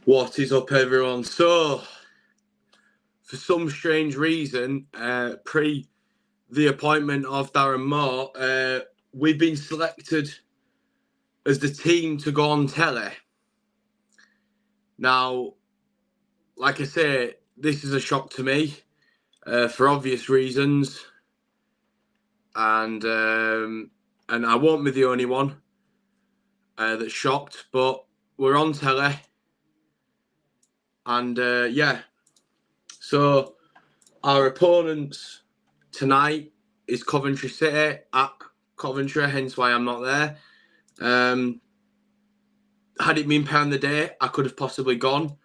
What is up, everyone? So, for some strange reason, pre the appointment of Darren Moore, we've been selected as the team to go on telly. Now, like I say, this is a shock to me for obvious reasons, and I won't be the only one that's shocked. But we're on telly, and yeah. So our opponents tonight is Coventry City at Coventry, hence why I'm not there. Had it been pound the day, I could have possibly gone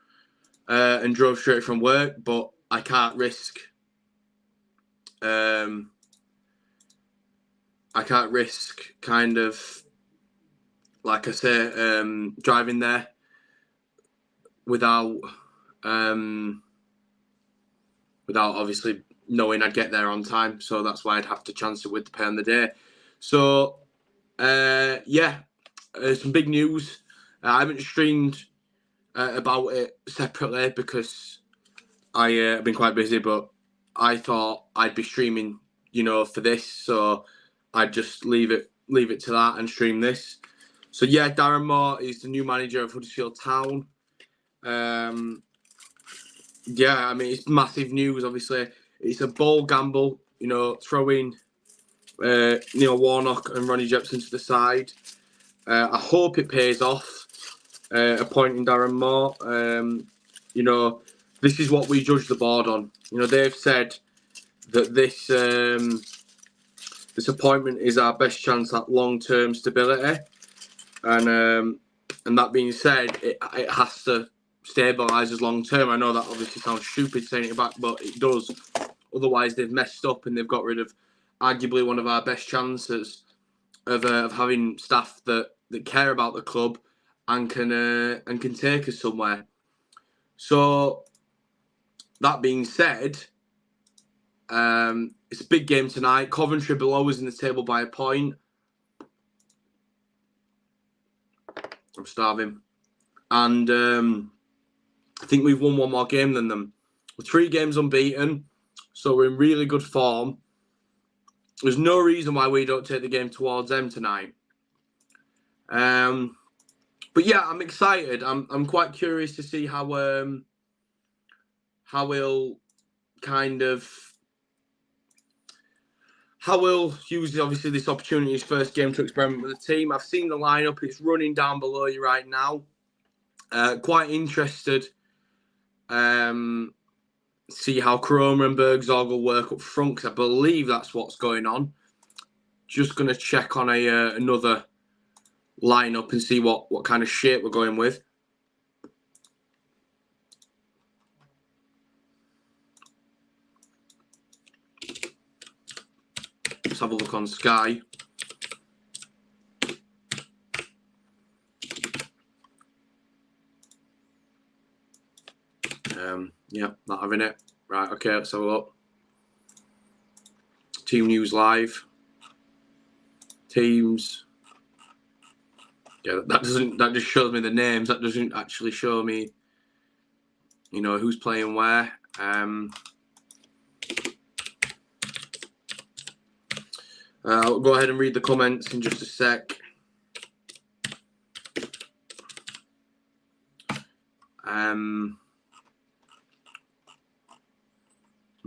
and drove straight from work, but I can't risk. I can't risk kind of, like I say, driving there without obviously knowing I'd get there on time. So that's why I'd have to chance it with the pay on the day. So, yeah, some big news. I haven't streamed about it separately because I've been quite busy, but I thought I'd be streaming, for this. So I'd just leave it to that and stream this. So, yeah, Darren Moore is the new manager of Huddersfield Town. Yeah, I mean, it's massive news, obviously. It's a bold gamble, throwing Neil Warnock and Ronnie Jepson to the side. I hope it pays off, appointing Darren Moore. This is what we judge the board on. They've said that this appointment is our best chance at long-term stability. And that being said, it has to stabilise us long term. I know that obviously sounds stupid saying it back, but it does. Otherwise, they've messed up and they've got rid of arguably one of our best chances of having staff that care about the club and can take us somewhere. So that being said, it's a big game tonight. Coventry below us in the table by a point. I'm starving. And I think we've won one more game than them. We're 3 games unbeaten, so we're in really good form. There's no reason why we don't take the game towards them tonight. But yeah, I'm excited. I'm quite curious to see how we'll use obviously this opportunity, his first game, to experiment with the team. I've seen the lineup; it's running down below you right now. Quite interested. See how Cromer and Bergzorg will work up front, because I believe that's what's going on. Just going to check on another lineup and see what kind of shape we're going with. Let's have a look on Sky. Yeah, not having it. Right, okay, let's have a look. Team News Live. Teams. Yeah, that just shows me the names. That doesn't actually show me, who's playing where. I'll go ahead and read the comments in just a sec.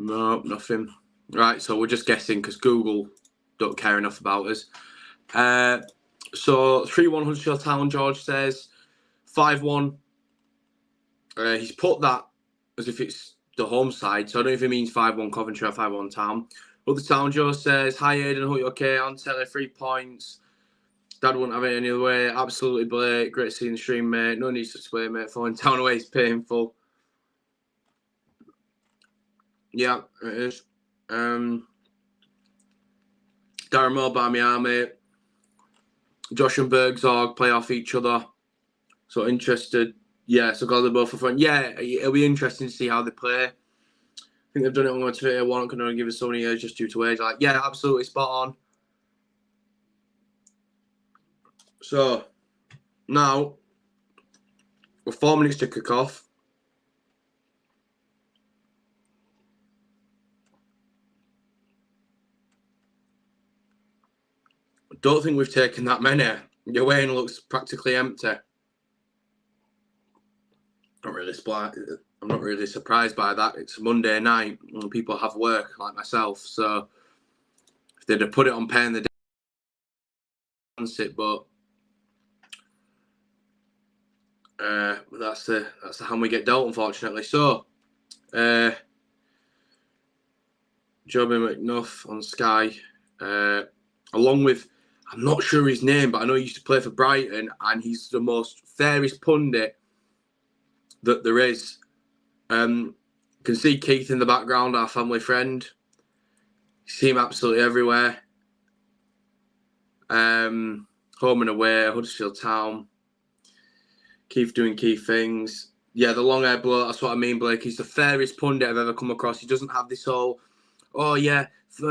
No, nothing. Right, so we're just guessing because Google don't care enough about us. So 3-1 Huddersfield Town, George says. 5-1. He's put that as if it's the home side, so I don't know if it means 5-1 Coventry or 5-1 Town. But the Town Joe says, hi Aidan, hope you're okay. On telly, 3 points. Dad wouldn't have it any other way. Absolutely Blake. Great seeing the stream, mate. No need to explain, mate. Falling Town away is painful. Yeah, it is. Darren Moore by my army. Josh and Bergzorg play off each other. So interested. Yeah, so got them both for front. Yeah, it'll be interesting to see how they play. I think they've done it on my Twitter. One can only give us so many years just due to age. Like, yeah, absolutely spot on. So now We're 4 minutes to kick off. Don't think we've taken that many. Your lane looks practically empty. I'm not really surprised by that. It's a Monday night and people have work like myself. So if they'd have put it on pay in the day, it, but that's the hand we get dealt, unfortunately. So Joby McNuff on Sky, along with, I'm not sure his name, but I know he used to play for Brighton, and he's the most fairest pundit that there is. Can see Keith in the background, our family friend. You see him absolutely everywhere. Home and away, Huddersfield Town. Keith doing key things. Yeah, the long hair bloke, that's what I mean, Blake. He's the fairest pundit I've ever come across. He doesn't have this whole, oh yeah, such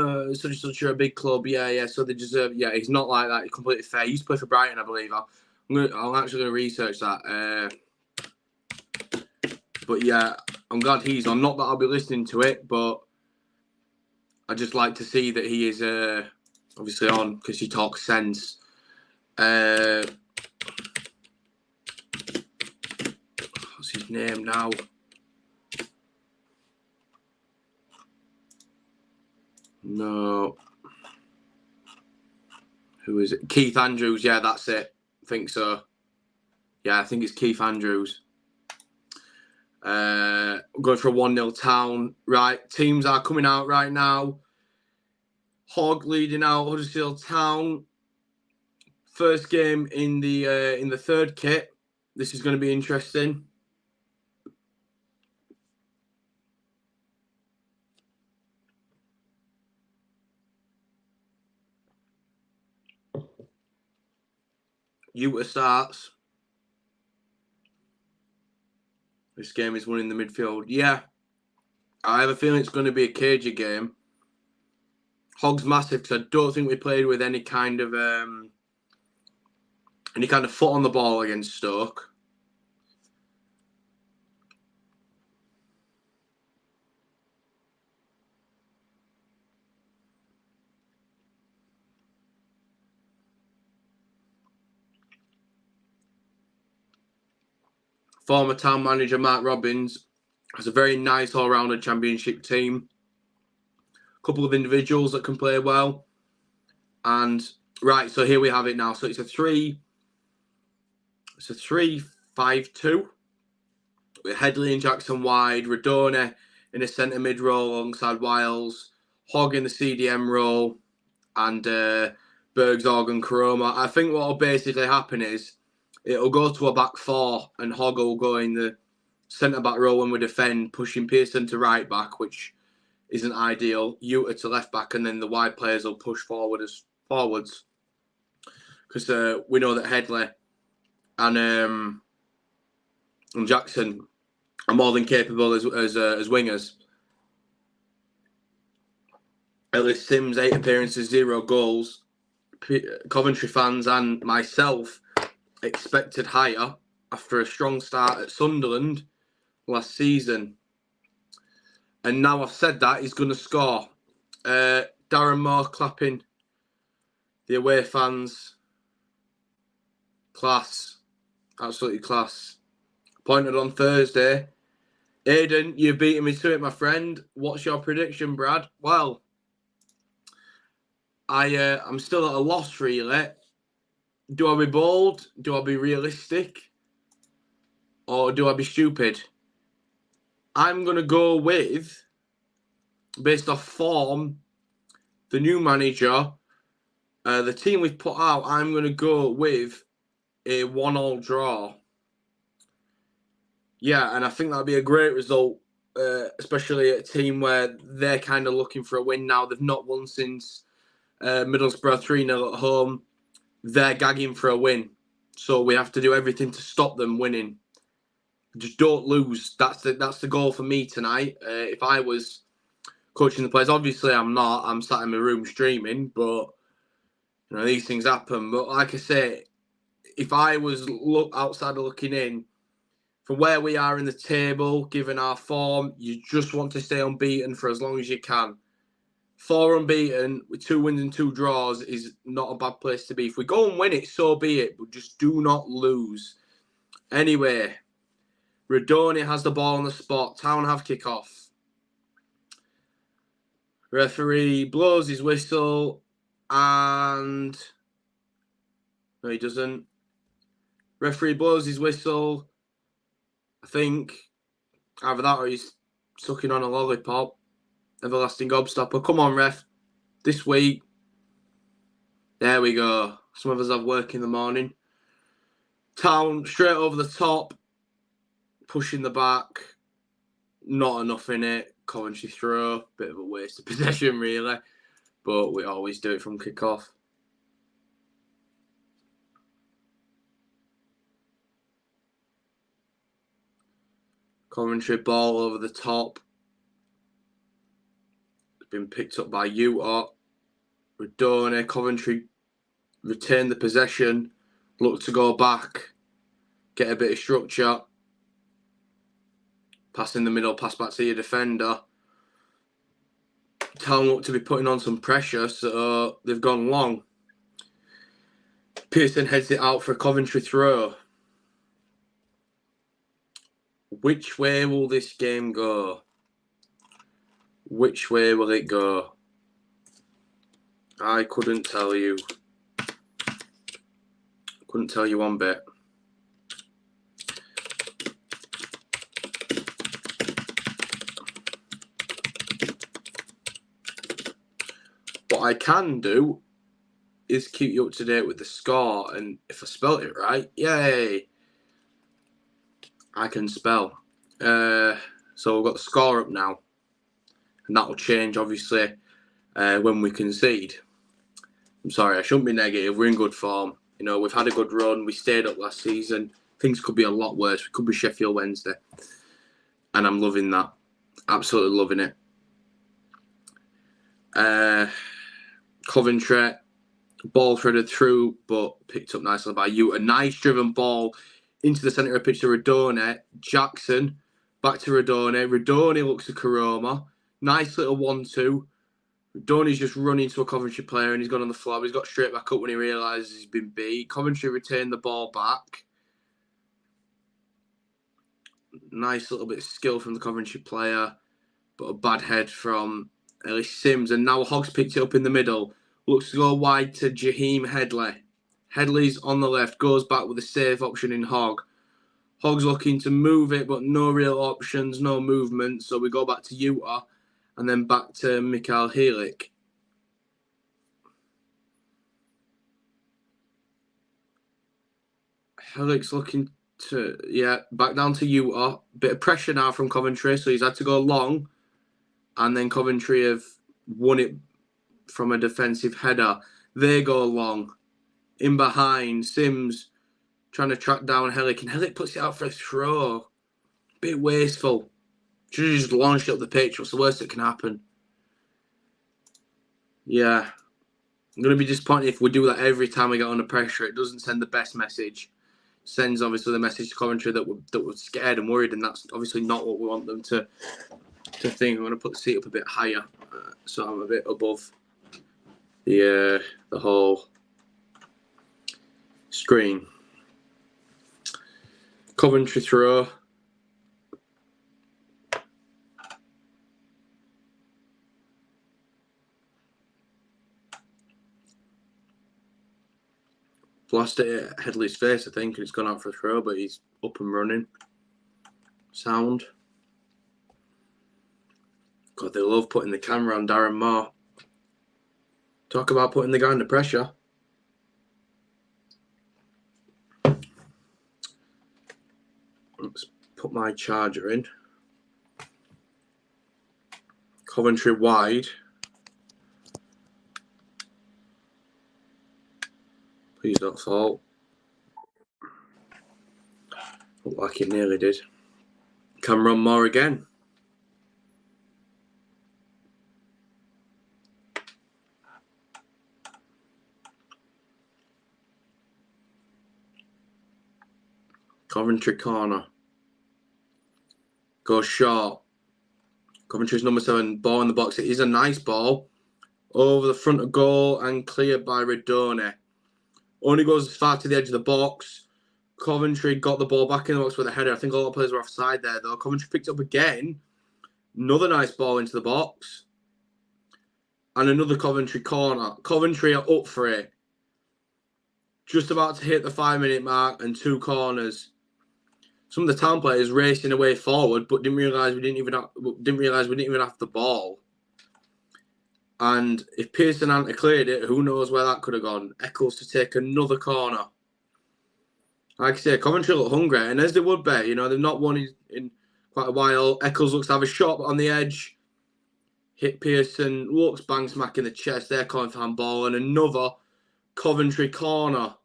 and such are a big club, yeah, so they deserve. Yeah, he's not like that. He's completely fair. He used to play for Brighton, I believe. I'm actually going to research that. But yeah, I'm glad he's on. Not that I'll be listening to it, but I just like to see that he is obviously on because he talks sense. What's his name now? No. Who is it? Keith Andrews. Yeah, that's it. I think so. Yeah, I think it's Keith Andrews. Going for a 1-0 Town. Right, teams are coming out right now. Hogg leading out Huddersfield Town. First game in the third kit. This is going to be interesting. Utah starts. This game is won in the midfield. Yeah, I have a feeling it's going to be a cagey game. Hogg's massive because I don't think we played with any kind of foot on the ball against Stoke. Former Town manager Mark Robbins has a very nice all-rounder championship team. A couple of individuals that can play well. And right, so here we have it now. So it's a 3-5-2 with Headley and Jackson wide, Radone in a centre mid role alongside Wiles, Hogg in the CDM role, and Bergs, Organ, Karoma. I think what will basically happen is it'll go to a back four and Hogg will go in the centre-back role when we defend, pushing Pearson to right-back, which isn't ideal, Utah to left-back, and then the wide players will push forwards. Because we know that Headley and Jackson are more than capable as wingers. Ellis Sims, 8 appearances, 0 goals. Coventry fans and myself expected higher after a strong start at Sunderland last season. And now I've said that, he's going to score. Darren Moore clapping the away fans. Class. Absolutely class. Appointed on Thursday. Aidan, you're beating me to it, my friend. What's your prediction, Brad? Well, I'm still at a loss, really. Do I be bold? Do I be realistic? Or do I be stupid? I'm going to go with, based off form, the new manager, the team we've put out, I'm going to go with a 1-1 draw. Yeah, and I think that'll be a great result, especially at a team where they're kind of looking for a win now. They've not won since Middlesbrough 3-0 at home. They're gagging for a win. So we have to do everything to stop them winning. Just don't lose. That's the goal for me tonight. If I was coaching the players, obviously I'm not. I'm sat in my room streaming, but you know these things happen. But like I say, if I was outside looking in, from where we are in the table, given our form, you just want to stay unbeaten for as long as you can. 4 unbeaten with 2 wins and 2 draws is not a bad place to be. If we go and win it, so be it, but just do not lose. Anyway, Radoni has the ball on the spot. Town have kick-off. Referee blows his whistle and... No, he doesn't. Referee blows his whistle. I think either that or he's sucking on a lollipop. Everlasting gobstopper. Come on, ref. This week. There we go. Some of us have work in the morning. Town straight over the top. Pushing the back. Not enough in it. Coventry throw. Bit of a waste of possession, really. But we always do it from kick-off. Coventry ball over the top. It's been picked up by Utah. Radoni. Coventry retain the possession. Look to go back. Get a bit of structure. Pass in the middle. Pass back to your defender. Town look to be putting on some pressure, so they've gone long. Pearson heads it out for a Coventry throw. Which way will this game go? Which way will it go? I couldn't tell you. Couldn't tell you one bit. What I can do is keep you up to date with the score, and if I spelt it right, yay! I can spell. So we've got the score up now, and that will change obviously when we concede. I'm sorry, I shouldn't be negative. We're in good form. You know, we've had a good run. We stayed up last season. Things could be a lot worse. We could be Sheffield Wednesday, and I'm loving that. Absolutely loving it. Coventry, ball threaded through, but picked up nicely by you. A nice driven ball into the centre of the pitch to Radoni. Jackson, back to Radoni. Radoni looks at Karoma. Nice little 1-2. Radoni's just run into a Coventry player and he's gone on the floor. He's got straight back up when he realises he's been beat. Coventry retained the ball back. Nice little bit of skill from the Coventry player, but a bad head from Ellis Sims. And now Hoggs picked it up in the middle. Looks to go wide to Jaheim Headley. Headley's on the left, goes back with a safe option in Hogg. Hogg's looking to move it, but no real options, no movement. So we go back to Utah and then back to Mikael Helik. Helik's looking to, back down to Utah. Bit of pressure now from Coventry, so he's had to go long. And then Coventry have won it from a defensive header. They go long. In behind, Sims trying to track down Helik, and Helik puts it out for a throw. Bit wasteful. Should have just launched it up the pitch. What's the worst that can happen? Yeah. I'm going to be disappointed if we do that every time we get under pressure. It doesn't send the best message. Sends, obviously, the message to Coventry that we're scared and worried, and that's obviously not what we want them to think. I'm going to put the seat up a bit higher, so I'm a bit above the whole screen. Coventry throw. Blasted it at Headley's face, I think, and it's gone out for a throw, but he's up and running. Sound. God, they love putting the camera on Darren Moore. Talk about putting the guy under pressure. Let's put my charger in. Coventry wide. Please don't fall. Looked like it nearly did. Cameron Moore again. Coventry corner. Goes short. Coventry's number 7, ball in the box. It is a nice ball. Over the front of goal and cleared by Redone. Only goes as far to the edge of the box. Coventry got the ball back in the box with a header. I think a lot of players were offside there, though. Coventry picked up again. Another nice ball into the box. And another Coventry corner. Coventry are up for it. Just about to hit the 5-minute mark and 2 corners. Some of the town players racing away forward, but didn't realise we didn't even have the ball. And if Pearson hadn't cleared it, who knows where that could have gone. Eccles to take another corner. Like I say, Coventry look hungry, and as they would be, you know, they've not won in quite a while. Eccles looks to have a shot on the edge. Hit Pearson, looks bang smack in the chest. They're calling for handball, and another Coventry corner.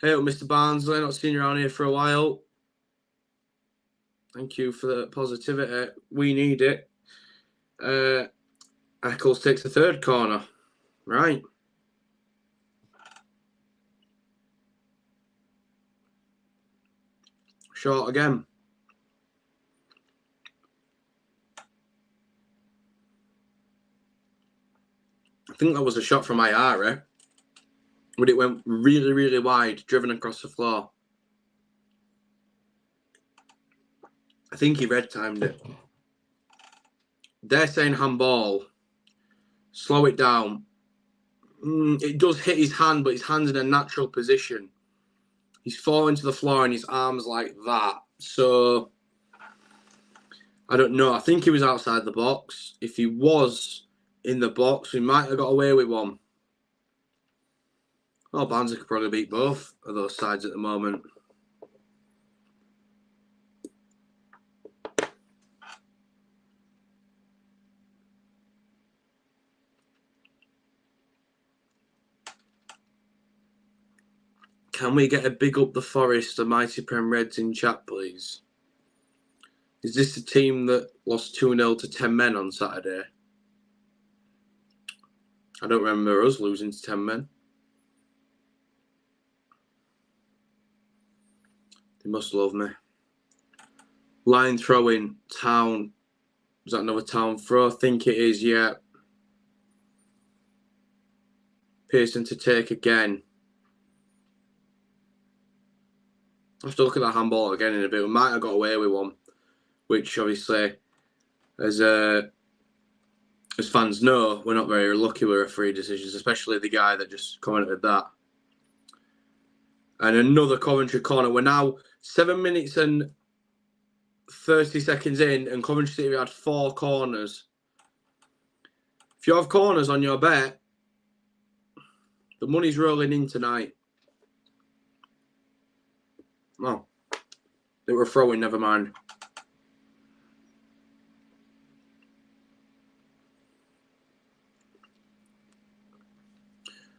Hey, Mr. Barnsley, not seen you around here for a while. Thank you for the positivity. We need it. Eccles takes the 3rd corner. Right. Short again. I think that was a shot from Ayara, but it went really, really wide, driven across the floor. I think he red timed it. They're saying handball. Slow it down. It does hit his hand, but his hand's in a natural position. He's falling to the floor and his arm's like that. So, I don't know. I think he was outside the box. If he was in the box, we might have got away with one. Oh, Barnsley could probably beat both of those sides at the moment. Can we get a big up the Forest, the mighty Prem Reds in chat, please? Is this the team that lost 2-0 to 10 men on Saturday? I don't remember us losing to 10 men. They must love me. Line throwing, Town. Is that another Town throw? I think it is, yeah. Pearson to take again. I have to look at that handball again in a bit. We might have got away with one, which obviously, as fans know, we're not very lucky with referee decisions, especially the guy that just commented that. And another Coventry corner. We're now 7 minutes and 30 seconds in, and Coventry City had 4 corners. If you have corners on your bet, the money's rolling in tonight. Oh, they were throwing, never mind.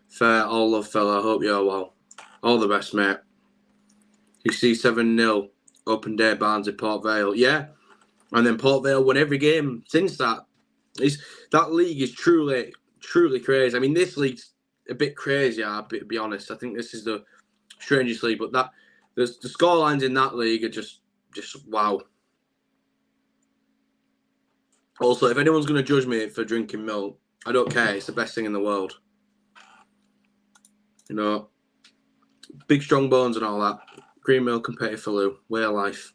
Fair, all love, fella. I hope you're well. All the best, mate. You see 7-0, open day, Barnsley, Port Vale. Yeah, and then Port Vale won every game since that. That league is truly, truly crazy. I mean, this league's a bit crazy, I'll be honest. I think this is the strangest league, but the scorelines in that league are just wow. Also, if anyone's going to judge me for drinking milk, I don't care. It's the best thing in the world. You know, big strong bones and all that. Green milk and petit faloo. Way of life.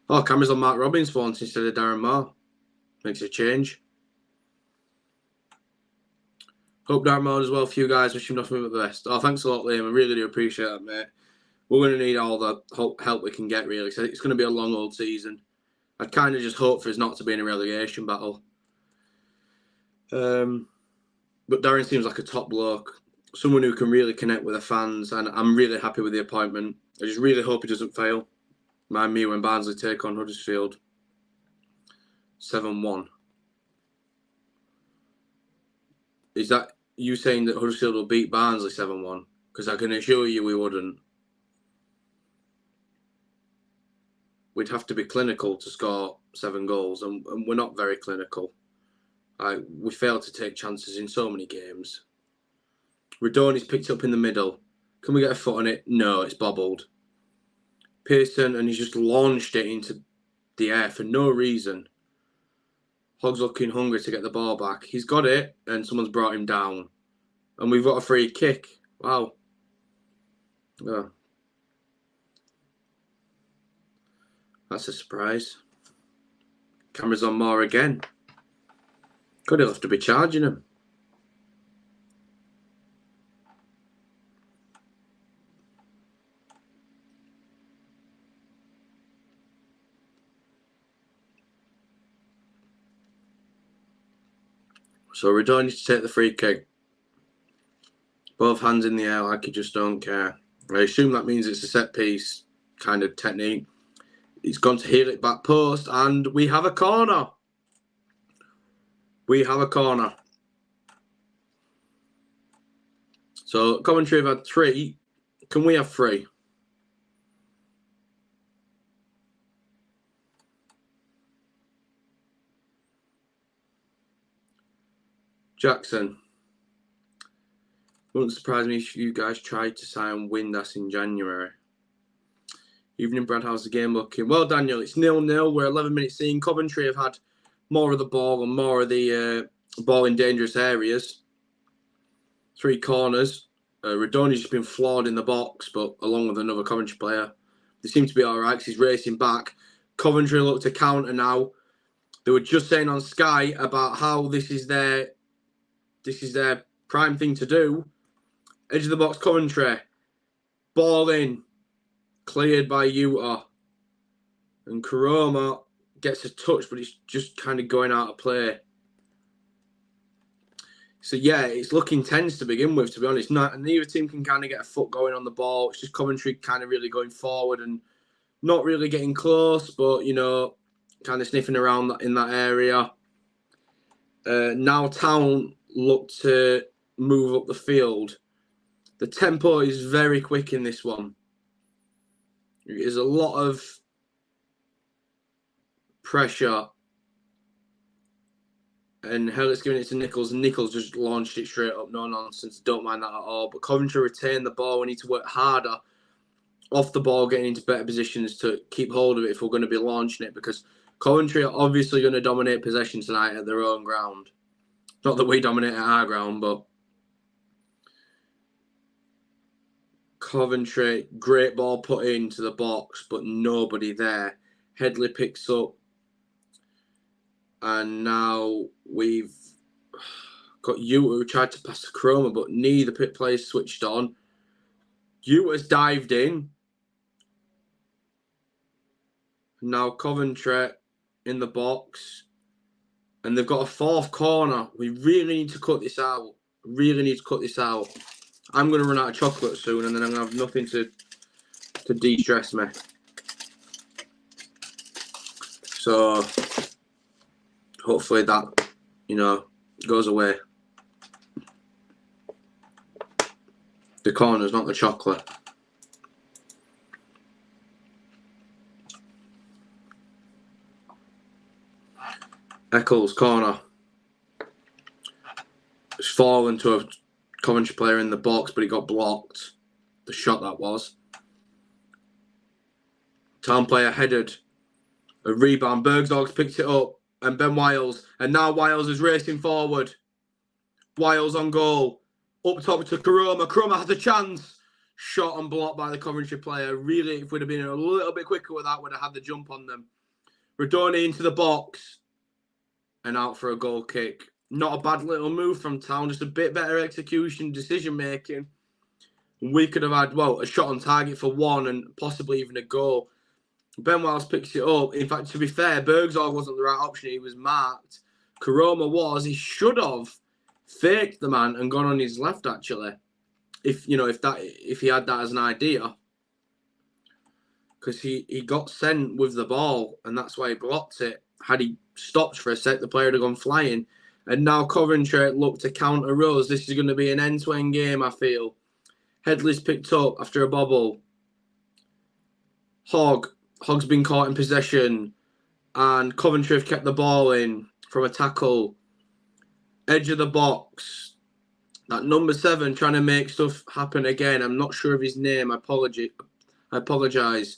Oh, cameras on Mark Robbins' phone instead of Darren Moore. Makes a change. Hope Darren Moore does well for you guys. Wish him nothing but the best. Oh, thanks a lot, Liam. I really do appreciate that, mate. We're going to need all the help we can get, really. So it's going to be a long old season. I'd kind of just hope for us not to be in a relegation battle. But Darren seems like a top bloke. Someone who can really connect with the fans, and I'm really happy with the appointment. I just really hope he doesn't fail. Mind me when Barnsley take on Huddersfield. 7-1. Is that you saying that Huddersfield will beat Barnsley 7-1? Because I can assure you we wouldn't. We'd have to be clinical to score 7 goals, and we're not very clinical. We fail to take chances in so many games. Redoni's picked up in the middle. Can we get a foot on it? No, it's bobbled. Pearson, and he's just launched it into the air for no reason. Hogg's looking hungry to get the ball back. He's got it, and someone's brought him down. And we've got a free kick. Wow. Oh. That's a surprise. Camera's on Moore again. Could have to be charging him. So Radoni to take the free kick. Both hands in the air like you just don't care. I assume that means it's a set piece kind of technique. He's gone to heel it back post, and we have a corner. We have a corner. So Coventry have had 3. Can we have 3? Jackson. Wouldn't surprise me if you guys tried to sign Windass in January. Evening, Brad, how's the game looking? Well, Daniel, it's 0-0. We're 11 minutes in. Coventry have had more of the ball and more of the ball in dangerous areas. 3 corners. Radoni's just been flawed in the box, but along with another Coventry player. They seem to be all right because he's racing back. Coventry look to counter now. They were just saying on Sky about how this is their prime thing to do. Edge of the box, Coventry. Ball in. Cleared by Utah. And Karoma gets a touch, but it's just kind of going out of play. So, yeah, it's looking tense to begin with, to be honest. Neither team can kind of get a foot going on the ball. It's just Coventry kind of really going forward and not really getting close, but, you know, kind of sniffing around in that area. Now Town look to move up the field. The tempo is very quick in this one. There's a lot of pressure. And Hellett's giving it to Nichols. And Nichols just launched it straight up. No nonsense. Don't mind that at all. But Coventry retain the ball. We need to work harder off the ball, getting into better positions to keep hold of it if we're going to be launching it. Because Coventry are obviously going to dominate possession tonight at their own ground. Not that we dominate at our ground, but Coventry, great ball put into the box, but nobody there. Headley picks up. And now we've got Utah who tried to pass to Chroma, but neither pit players switched on. Utah's dived in. Now Coventry in the box. And they've got a 4th corner. We really need to cut this out. I'm going to run out of chocolate soon, and then I'm going to have nothing to de-stress me. So hopefully that, you know, goes away. The corners, not the chocolate. Eccles, corner. It's fallen to a Coventry player in the box, but he got blocked. The shot that was. Town player headed. A rebound. Bergdorf's picked it up. And Ben Wiles. And now Wiles is racing forward. Wiles on goal. Up top to Karoma. Karoma has a chance. Shot and blocked by the Coventry player. Really, if we'd have been a little bit quicker with that, would have had the jump on them. Radoni into the box. And out for a goal kick. Not a bad little move from Town. Just a bit better execution, decision making. We could have had, well, a shot on target for 1 and possibly even a goal. Ben Wiles picks it up. In fact, to be fair, Bergdorf wasn't the right option. He was marked. Karoma was. He should have faked the man and gone on his left, actually. If he had that as an idea. Because he got sent with the ball, and that's why he blocked it. Had he stopped for a sec, the player would have gone flying. And now Coventry look to counter us. This is going to be an end-to-end game, I feel. Headley's picked up after a bobble. Hogg's been caught in possession. And Coventry have kept the ball in from a tackle. Edge of the box. That number 7 trying to make stuff happen again. I'm not sure of his name. I apologise.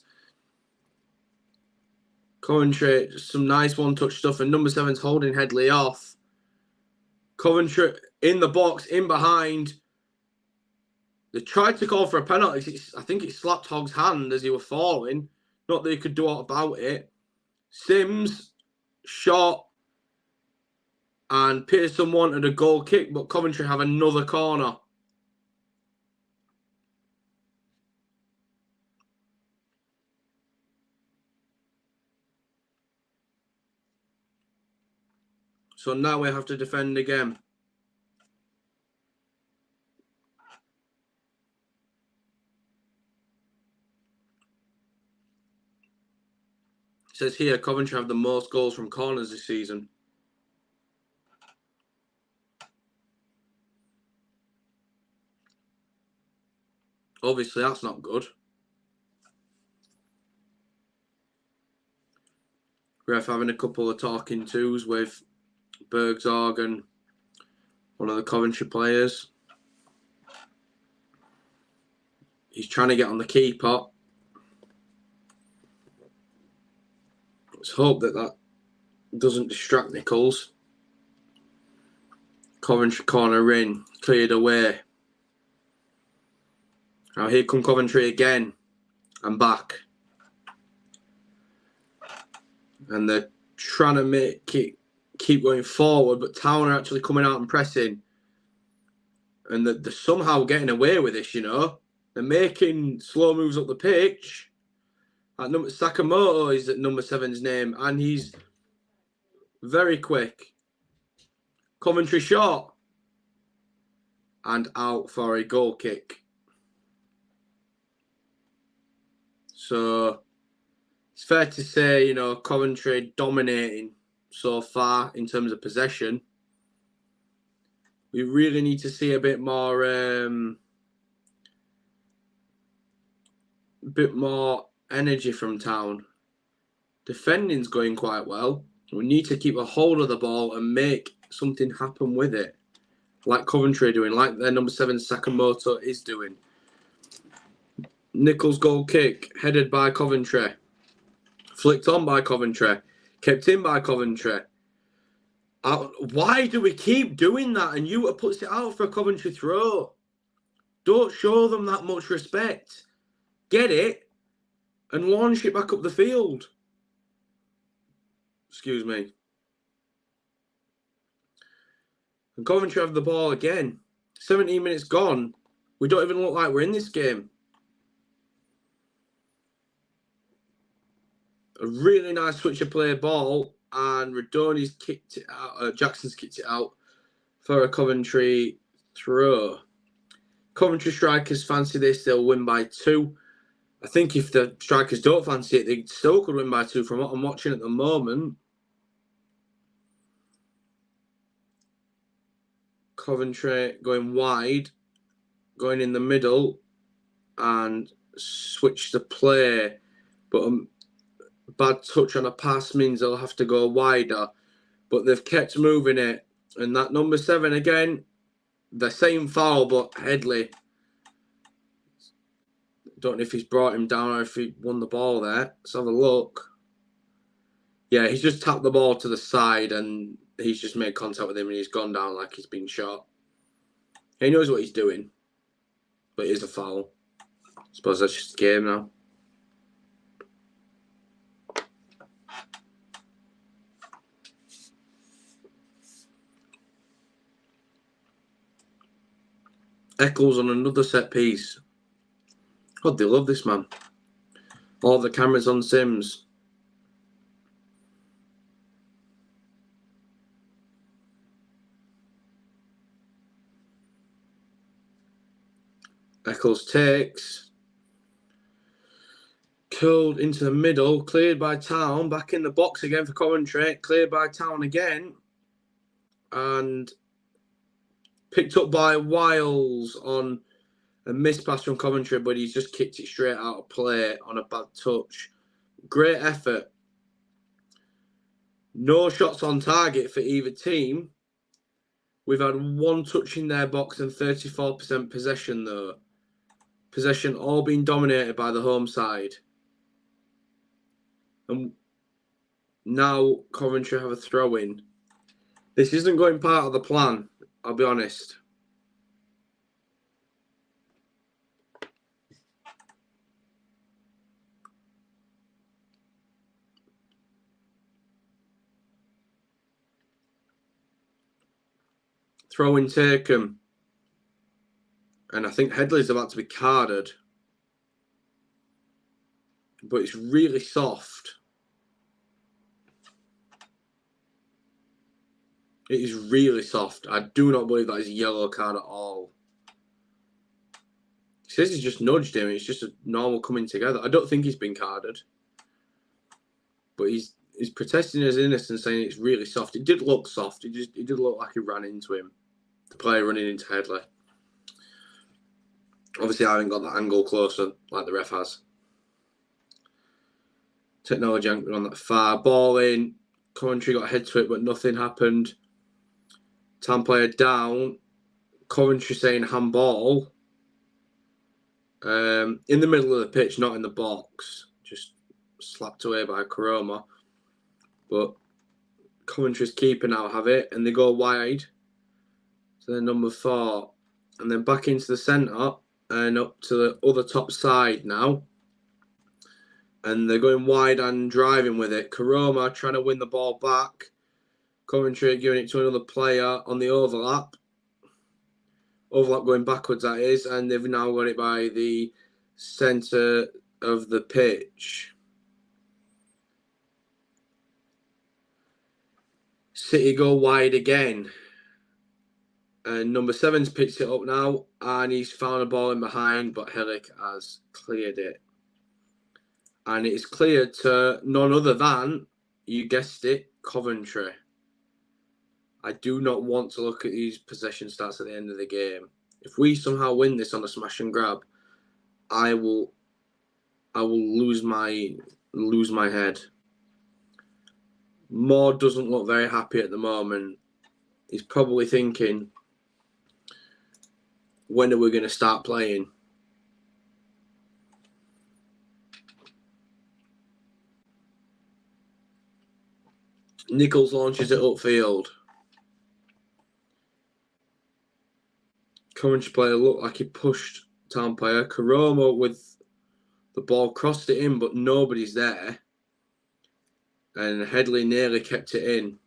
Coventry, some nice one-touch stuff, and number 7's holding Headley off. Coventry in the box, in behind. They tried to call for a penalty. I think it slapped Hogg's hand as he were falling. Not that he could do aught about it. Sims shot, and Pearson wanted a goal kick, but Coventry have another corner. So now we have to defend again. It says here, Coventry have the most goals from corners this season. Obviously, that's not good. Ref having a couple of talking tos with Bergzorg and one of the Coventry players. He's trying to get on the keeper. Let's hope that doesn't distract Nichols. Coventry corner in, cleared away. Now here come Coventry again. And back. And they're trying to make it keep going forward, but Town are actually coming out and pressing. And they're somehow getting away with this, you know. They're making slow moves up the pitch. Sakamoto is at number 7's name, and he's very quick. Coventry shot. And out for a goal kick. So it's fair to say, you know, Coventry dominating so far in terms of possession. We really need to see a bit more energy from Town. Defending's going quite well. We need to keep a hold of the ball and make something happen with it. Like Coventry are doing, like their number 7 Sakamoto is doing. Nichols' goal kick, headed by Coventry. Flicked on by Coventry. Kept in by Coventry. Why do we keep doing that? And Utah puts it out for a Coventry throw. Don't show them that much respect. Get it and launch it back up the field. Excuse me. And Coventry have the ball again. 17 minutes gone. We don't even look like we're in this game. A really nice switch of play ball, and Radoni's kicked it out. Jackson's kicked it out for a Coventry throw. Coventry strikers fancy this, they'll win by 2. I think if the strikers don't fancy it, they still could win by 2 from what I'm watching at the moment. Coventry going wide, going in the middle, and switch the play. But bad touch on a pass means they'll have to go wider. But they've kept moving it. And that number 7 again, the same foul, but Headley. Don't know if he's brought him down or if he won the ball there. Let's have a look. Yeah, he's just tapped the ball to the side and he's just made contact with him and he's gone down like he's been shot. He knows what he's doing, but it is a foul. I suppose that's just the game now. Eccles on another set piece. God, they love this man. All the cameras on Sims. Eccles takes. Curled into the middle. Cleared by Town. Back in the box again for Coventry. Cleared by Town again. And picked up by Wiles on a missed pass from Coventry, but he's just kicked it straight out of play on a bad touch. Great effort. No shots on target for either team. We've had 1 touch in their box and 34% possession, though. Possession all being dominated by the home side. And Now Coventry have a throw in. This isn't going part of the plan, I'll be honest. Throw in taken. And I think Headley's about to be carded. But it's really soft. It is really soft. I do not believe that is a yellow card at all. He says he's just nudged him. It's just a normal coming together. I don't think he's been carded. But he's protesting his innocence, saying it's really soft. It did look soft. It did look like he ran into him. The player running into Headley. Obviously, I haven't got that angle closer like the ref has. Technology ain't on that far. Ball in. Coventry got head to it, but nothing happened. Town player down. Coventry saying handball. In the middle of the pitch, not in the box. Just slapped away by Karoma. But Coventry's keeper now have it, and they go wide. So then number 4. And then back into the centre and up to the other top side now. And they're going wide and driving with it. Karoma trying to win the ball back. Coventry giving it to another player on the overlap. Overlap going backwards, that is. And they've now got it by the centre of the pitch. City go wide again. And number 7's picked it up now. And he's found a ball in behind, but Hillick has cleared it. And it is cleared to none other than, you guessed it, Coventry. I do not want to look at these possession stats at the end of the game. If we somehow win this on a smash and grab, I will lose my head. Moore doesn't look very happy at the moment. He's probably thinking, when are we going to start playing? Nichols launches it upfield. Coventry player looked like he pushed Town player. Karoma with the ball crossed it in, but nobody's there. And Headley nearly kept it in.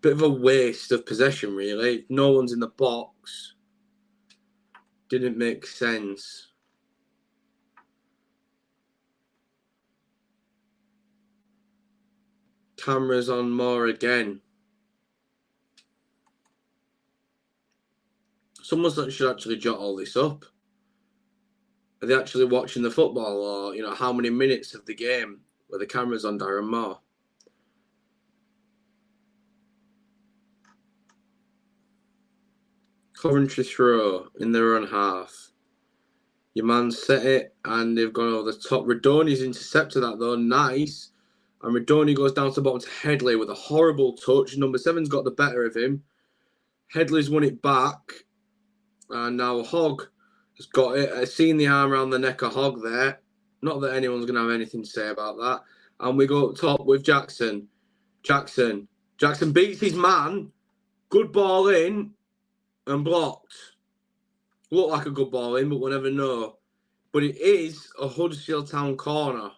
Bit of a waste of possession, really. No one's in the box. Didn't make sense. Cameras on Moore again. Someone should actually jot all this up. Are they actually watching the football, or how many minutes of the game were the cameras on Darren Moore? Coventry throw in their own half. Your man set it, and they've gone over the top. Radoni's intercepted that though, nice. And Radoni goes down to the bottom to Headley with a horrible touch. Number 7's got the better of him. Headley's won it back. And now Hogg has got it. I've seen the arm around the neck of Hogg there. Not that anyone's going to have anything to say about that. And we go up top with Jackson. Jackson beats his man. Good ball in and blocked. Looked like a good ball in, but we'll never know. But it is a Huddersfield Town corner.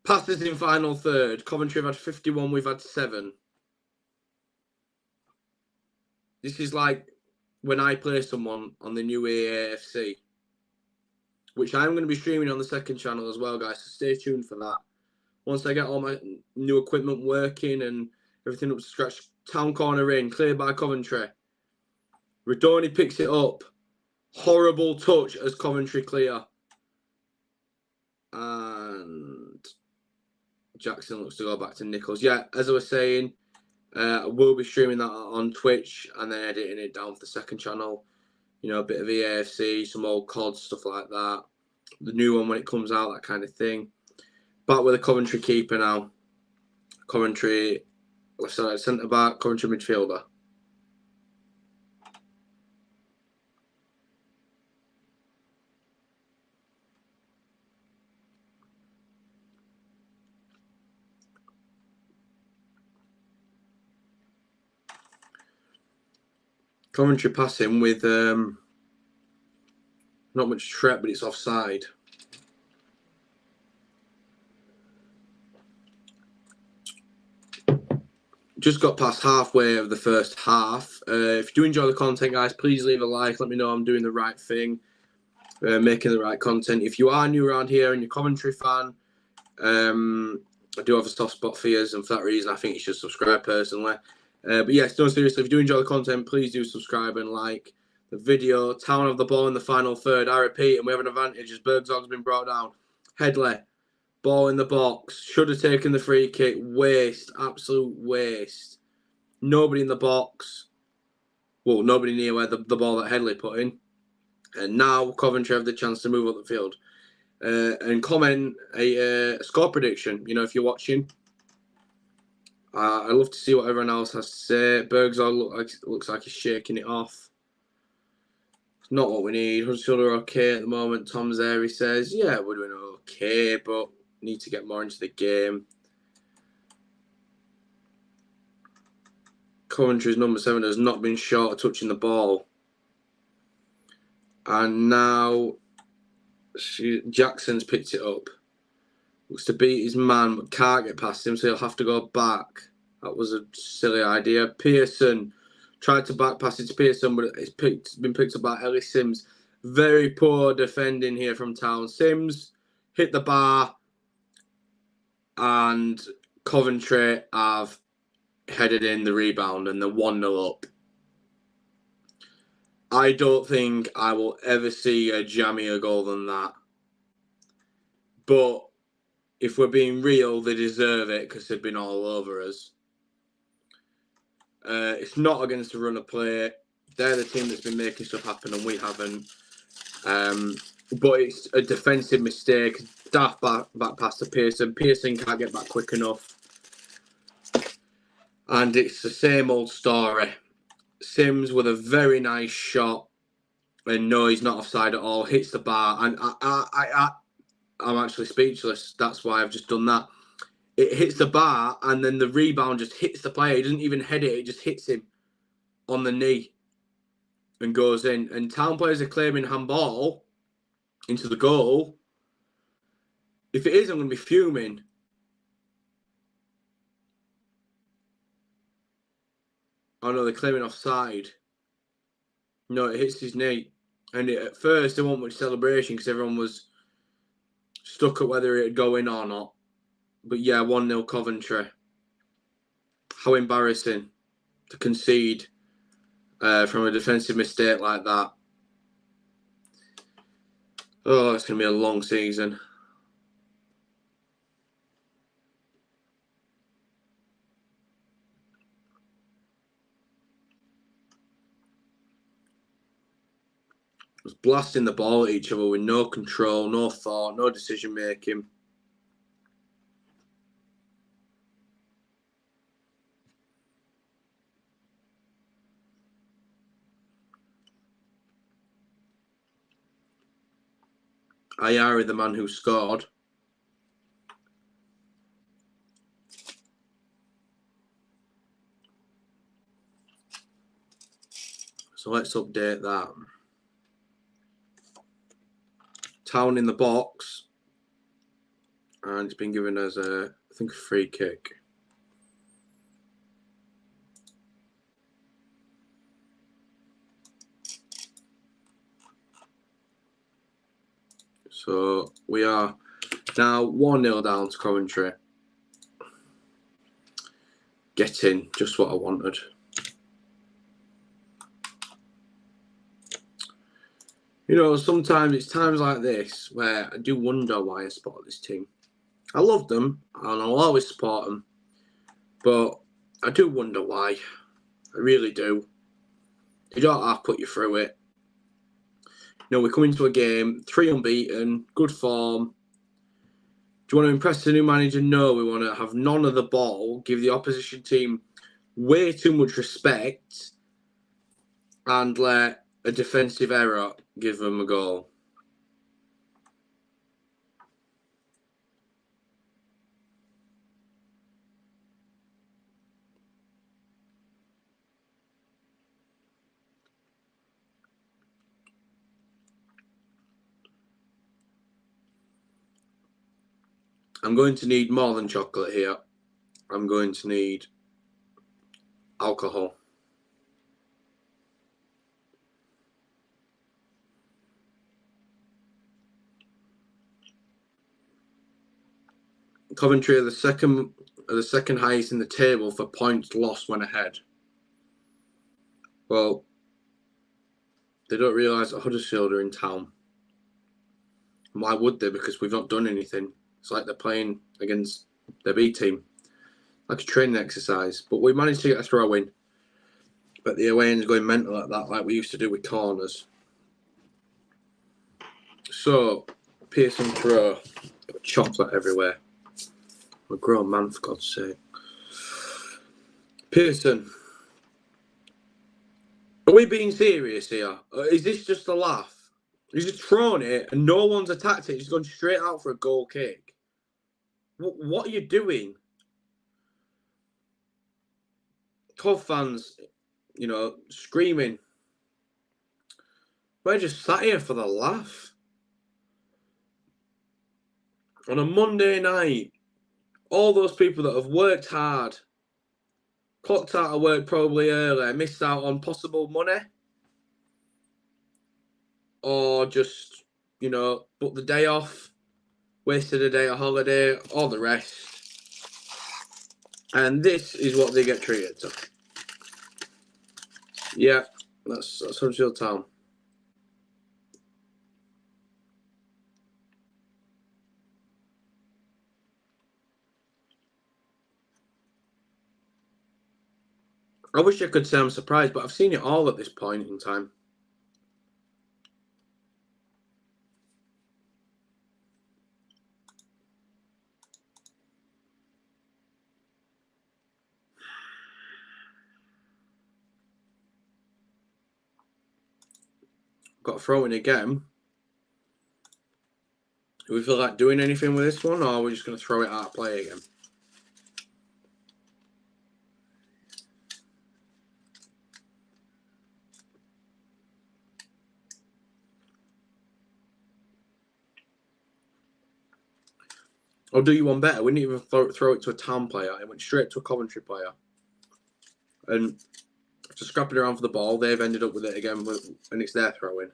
Passes in final third. Coventry have had 51, we've had 7. This is like when I play someone on the new AFC, which I'm going to be streaming on the second channel as well, guys, so stay tuned for that. Once I get all my new equipment working and everything up to scratch. Town corner in, cleared by Coventry. Radoni picks it up. Horrible touch as Coventry clear. And Jackson looks to go back to Nichols. Yeah, as I was saying, we'll be streaming that on Twitch and then editing it down for the second channel. A bit of EAFC, some old COD, stuff like that. The new one when it comes out, that kind of thing. Back with a Coventry keeper now. Coventry left side centre back, Coventry midfielder. Coventry passing with not much threat, but it's offside. Just got past halfway of the first half. If you do enjoy the content, guys, please leave a like. Let me know I'm doing the right thing, making the right content. If you are new around here and you're a Coventry fan, I do have a soft spot for you, and for that reason, I think you should subscribe personally. But yes, no, seriously, if you do enjoy the content, please do subscribe and like the video. Town have the ball in the final third. I repeat, and we have an advantage as Bergzog's been brought down. Headley, ball in the box. Should have taken the free kick. Waste, absolute waste. Nobody in the box. Well, nobody near where the ball that Headley put in. And now Coventry have the chance to move up the field. And comment a score prediction, you know, if you're watching. I love to see what everyone else has to say. Bergzog looks like he's shaking it off. It's not what we need. Huddersfield are okay at the moment. Tom's there. He says, yeah, we're doing okay, but need to get more into the game. Coventry's number 7 has not been short of touching the ball. And now Jackson's picked it up. Looks to beat his man, but can't get past him, so he'll have to go back. That was a silly idea. Pearson tried to back pass it to Pearson, but it's been picked up by Ellis Sims. Very poor defending here from Town. Sims hit the bar, and Coventry have headed in the rebound, and they're 1-0 up. I don't think I will ever see a jammier goal than that. But if we're being real, they deserve it because they've been all over us. It's not against the run of play. They're the team that's been making stuff happen and we haven't. But it's a defensive mistake. Daft back pass to Pearson. Pearson can't get back quick enough. And it's the same old story. Sims with a very nice shot. And no, he's not offside at all. Hits the bar. And I'm actually speechless. That's why I've just done that. It hits the bar and then the rebound just hits the player. He doesn't even head it. It just hits him on the knee and goes in. And Town players are claiming handball into the goal. If it is, I'm going to be fuming. Oh no, they're claiming offside. No, it hits his knee. And at first, there wasn't much celebration because everyone was stuck at whether it'd go in or not. But yeah, 1-0 Coventry. How embarrassing to concede from a defensive mistake like that. Oh, it's going to be a long season. Was blasting the ball at each other with no control, no thought, no decision making. Ayari, the man who scored. So let's update that. Town in the box. And it's been given as a, I think, a free kick. So we are now 1-0 down to Coventry. Getting just what I wanted. You know, sometimes it's times like this where I do wonder why I support this team. I love them and I'll always support them. But I do wonder why. I really do. They don't have to put you through it. You know, we come into a game, 3 unbeaten, good form. Do you want to impress the new manager? No, we want to have none of the ball, give the opposition team way too much respect, and let a defensive error give them a goal. I'm going to need more than chocolate here. I'm going to need alcohol. Coventry are the second highest in the table for points lost when ahead. Well, they don't realise that Huddersfield are in town. And why would they? Because we've not done anything. It's like they're playing against their B team, like a training exercise. But we managed to get a throw in. But the away end's going mental like that, like we used to do with corners. So, Pearson throw. Got chocolate everywhere. I'm a grown man, for God's sake. Pearson. Are we being serious here? Or is this just a laugh? He's just thrown it and no one's attacked it. He's gone straight out for a goal kick. What are you doing? Cov fans, you know, screaming. We're just sat here for the laugh. On a Monday night, all those people that have worked hard, clocked out of work probably early, missed out on possible money, or just, you know, booked the day off, wasted a day of holiday, all the rest. And this is what they get treated to. Yeah, that's Huddersfield Town. I wish I could say I'm surprised, but I've seen it all at this point in time. Got to throw in again. Do we feel like doing anything with this one, or are we just going to throw it out of play again? Or do you one better? We didn't even throw it to a Town player. It went straight to a Coventry player. And after scrapping around for the ball, they've ended up with it again, and it's their throw-in.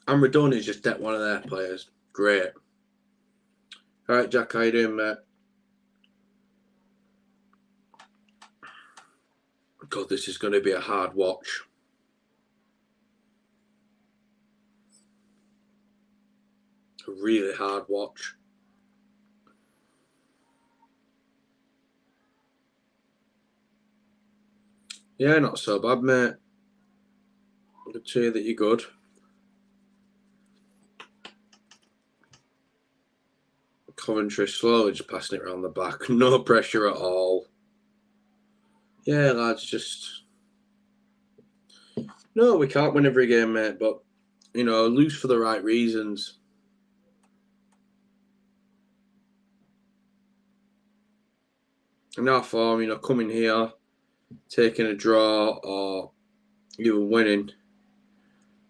And Radoni's just decked one of their players. Great. All right, Jack, how you doing, mate? God, this is going to be a hard watch. A really hard watch. Yeah, not so bad, mate. Good to hear that you're good. Coventry slowly just passing it around the back. No pressure at all. Yeah, lads, just... No, we can't win every game, mate, but, you know, lose for the right reasons. In our form, you know, coming here, taking a draw, or even winning.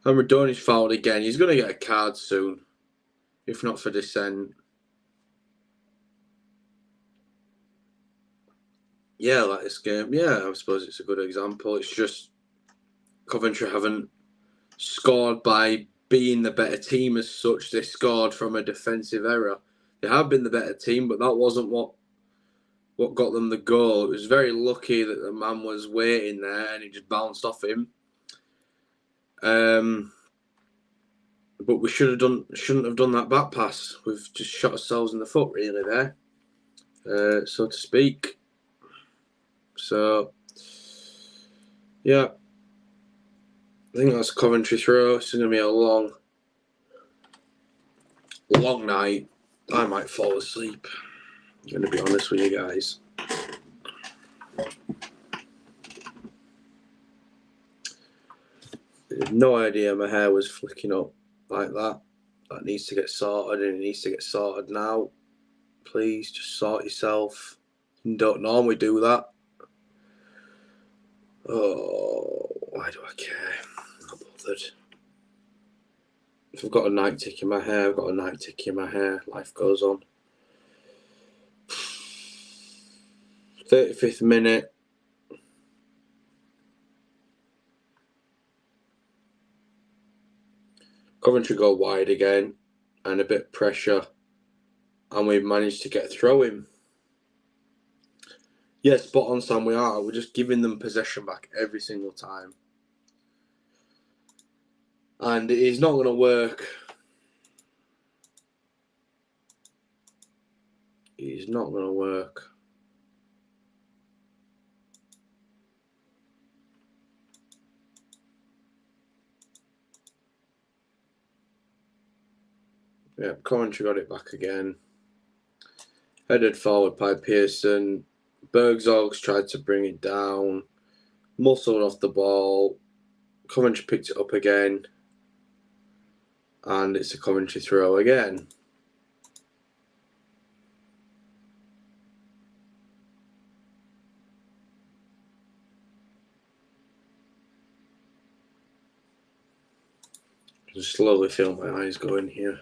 And Radoni's fouled again. He's going to get a card soon, if not for dissent. Yeah, like this game. Yeah, I suppose it's a good example. It's just Coventry haven't scored by being the better team as such. They scored from a defensive error. They have been the better team, but that wasn't what got them the goal. It was very lucky that the man was waiting there and he just bounced off him. But we shouldn't have done that back pass. We've just shot ourselves in the foot, really, there, so to speak. So, yeah, I think that's Coventry throw. It's going to be a long night. I might fall asleep. I'm going to be honest with you guys. I had no idea my hair was flicking up like that. That needs to get sorted, and it needs to get sorted now. Please just sort yourself. You don't normally do that. Oh, why do I care? I'm not bothered. If I've got a night tick in my hair, I've got a night tick in my hair. Life goes on. 35th minute. Coventry go wide again, and a bit of pressure, and we've managed to get a throw in. Yeah, spot on, Sam, we are. We're just giving them possession back every single time. And it is not going to work. It is not going to work. Yeah, Coventry got it back again. Headed forward by Pearson. Bergzog's tried to bring it down. Muscled off the ball. Coventry picked it up again. And it's a Coventry throw again. Just slowly feel my eyes going here.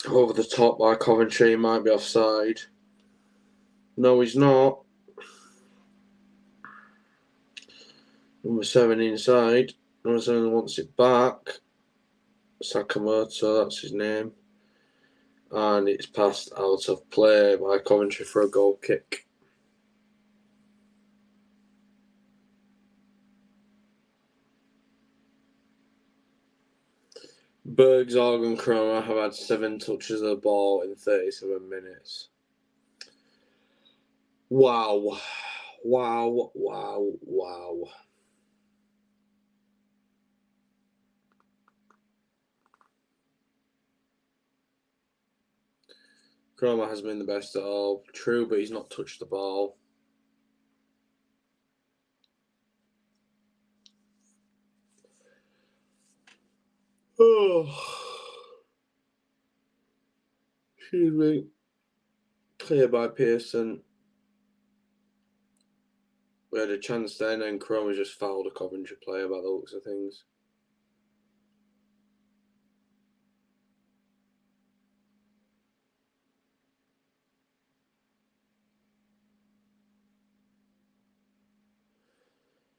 Over the top by Coventry, he might be offside. No, he's not. Number 7 inside. Number 7 wants it back. Sakamoto, that's his name. And it's passed out of play by Coventry for a goal kick. Bergzog and Cromer have had 7 touches of the ball in 37 minutes. Wow. Wow, wow, wow. Cromer has been the best at all. True, but he's not touched the ball. Oh. Excuse me. Clear by Pearson. We had a chance then, and Cromer just fouled a Coventry player by the looks of things.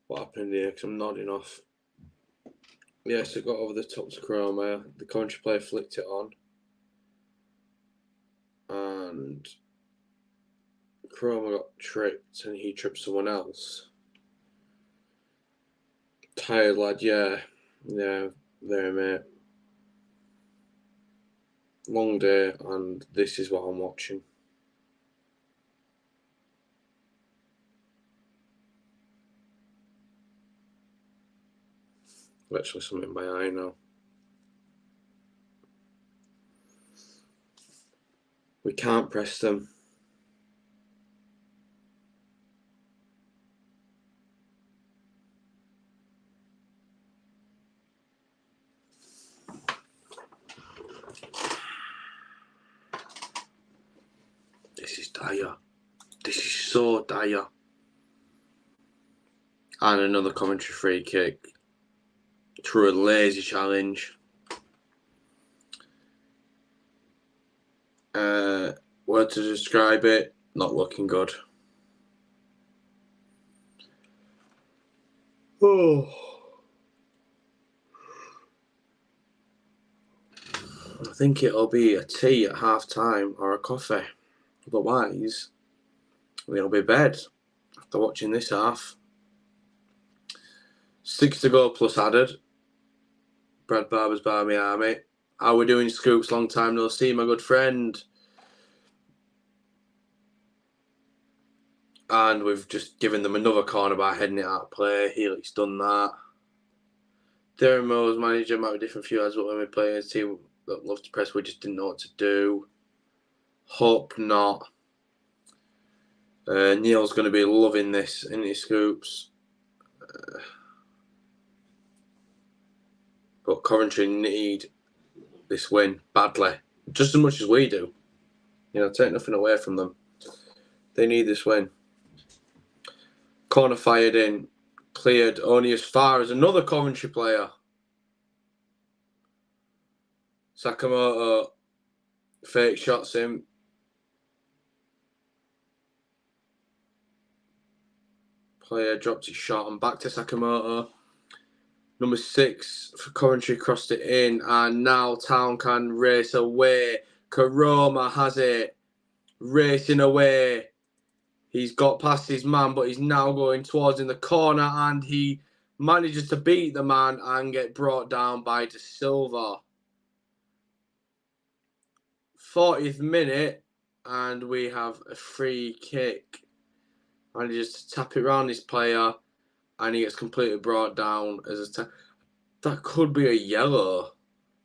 What happened here? Because I'm nodding off. Yes, it got over the top to Cromer. The Coventry player flicked it on. And Cromer got tripped, and he tripped someone else. Tired lad, yeah. Yeah, there, mate. Long day, and this is what I'm watching. Actually, something in my eye now. We can't press them. This is dire. This is so dire. And another Coventry free kick. Through a lazy challenge. Word to describe it, not looking good. Oh. I think it'll be a tea at half time or a coffee. Otherwise, it'll be bed after watching this half. 6 to go plus added. Brad Barber's Barmy Army. How we doing, Scoops? Long time no see, my good friend. And we've just given them another corner by heading it out of play. Helix done that. Darren Moore's manager might be different for you as well when we play a team that love to press. We just didn't know what to do. Hope not. Neil's going to be loving this, isn't he, Scoops? But Coventry need this win badly, just as much as we do. You know, take nothing away from them. They need this win. Corner fired in, cleared only as far as another Coventry player. Sakamoto fake shots him. Player dropped his shot and back to Sakamoto. Number 6 for Coventry crossed it in, and now Town can race away. Karoma has it, racing away. He's got past his man, but he's now going towards in the corner, and he manages to beat the man and get brought down by De Silva. 40th minute, and we have a free kick. Manages to tap it around his player, and he gets completely brought down as a that could be a yellow.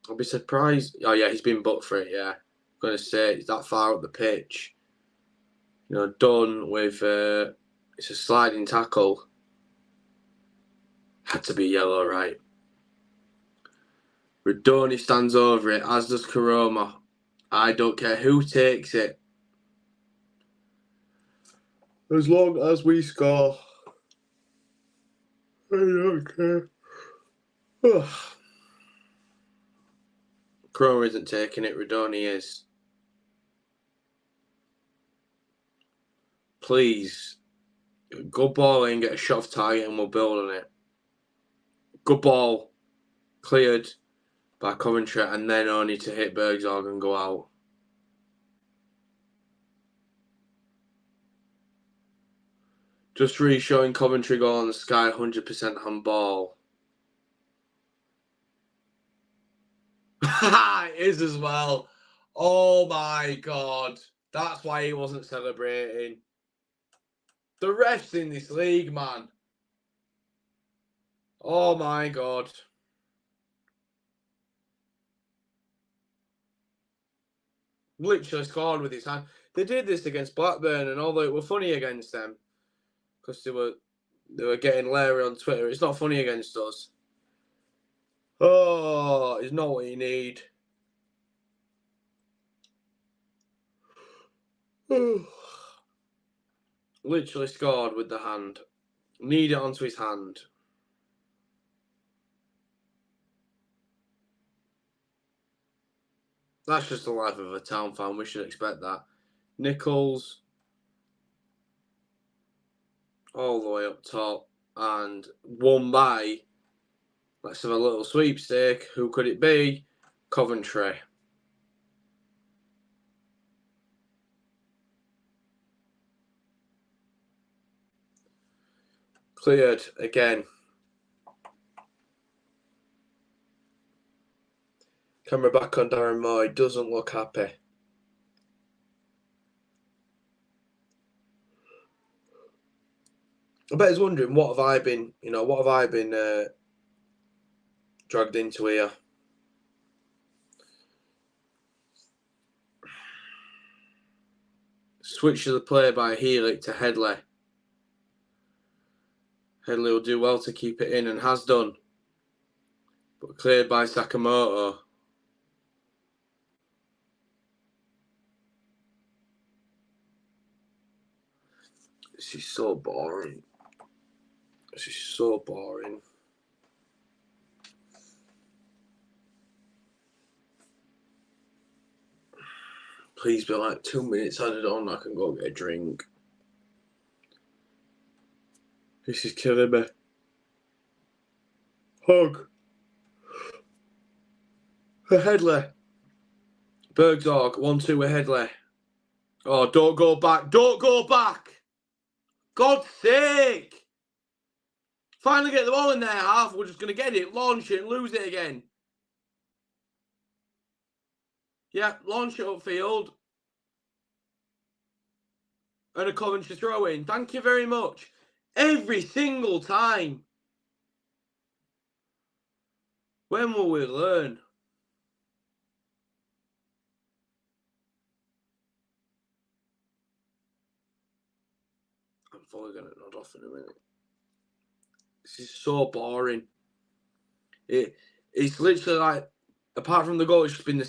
I'll be surprised. Oh yeah, he's been booked for it. Yeah, I'm gonna say it's that far up the pitch. You know, done with. It's a sliding tackle. Had to be yellow, right? Redoni stands over it, as does Karoma. I don't care who takes it, as long as we score. I don't care. Karoma isn't taking it. Redoni is. Please, good ball in, get a shot off target, and we'll build on it. Good ball, cleared by Coventry, and then only to hit Bergzorg and go out. Just re-showing Coventry goal on the sky, 100% handball. It is as well. Oh my God. That's why he wasn't celebrating. The refs in this league, man. Oh my God. Literally scored with his hand. They did this against Blackburn, and although it were funny against them, because they were getting Larry on Twitter, it's not funny against us. Oh, it's not what you need. Literally scored with the hand. Need it onto his hand. That's just the life of a Town fan. We should expect that. Nichols, all the way up top, and won by, let's have a little sweepstake. Who could it be? Coventry. Cleared again. Camera back on Darren Moore. He doesn't look happy. I bet he's wondering, what have I been dragged into here? Switch of the play by Healy to Headley. Headley will do well to keep it in, and has done. But cleared by Sakamoto. This is so boring. This is so boring. Please be like 2 minutes added on. I can go get a drink. This is killing me. Hug. Headley. Bergzorg. 1-2 with Headley. Oh, don't go back. Don't go back. God's sake. Finally get the ball in there, half. We're just going to get it, launch it, and lose it again. Yeah, launch it upfield. And a Coventry throw in. Thank you very much. Every single time. When will we learn? I'm fully going to nod off in a minute. This is so boring. It's literally like, apart from the goal, it's just been the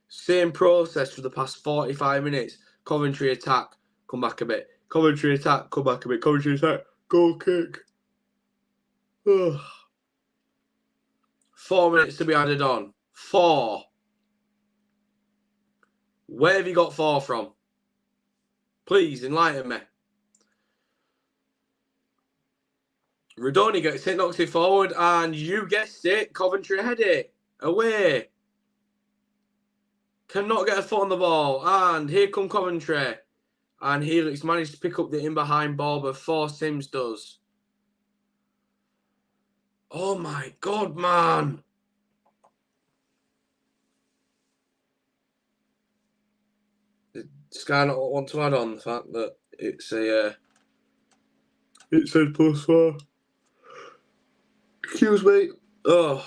same process for the past 45 minutes. Coventry attack, come back a bit. Coventry attack, come back a bit. Coventry attack, goal kick. Ugh. 4 minutes to be added on. 4. Where have you got 4 from? Please enlighten me. Radoni gets hit, knocks it forward, and you guessed it, Coventry head it away. Cannot get a foot on the ball, and here come Coventry. And Helix managed to pick up the in behind ball before Sims does. Oh my God, man. Did Sky not want to add on the fact that it's a it said +4. Excuse me. Oh,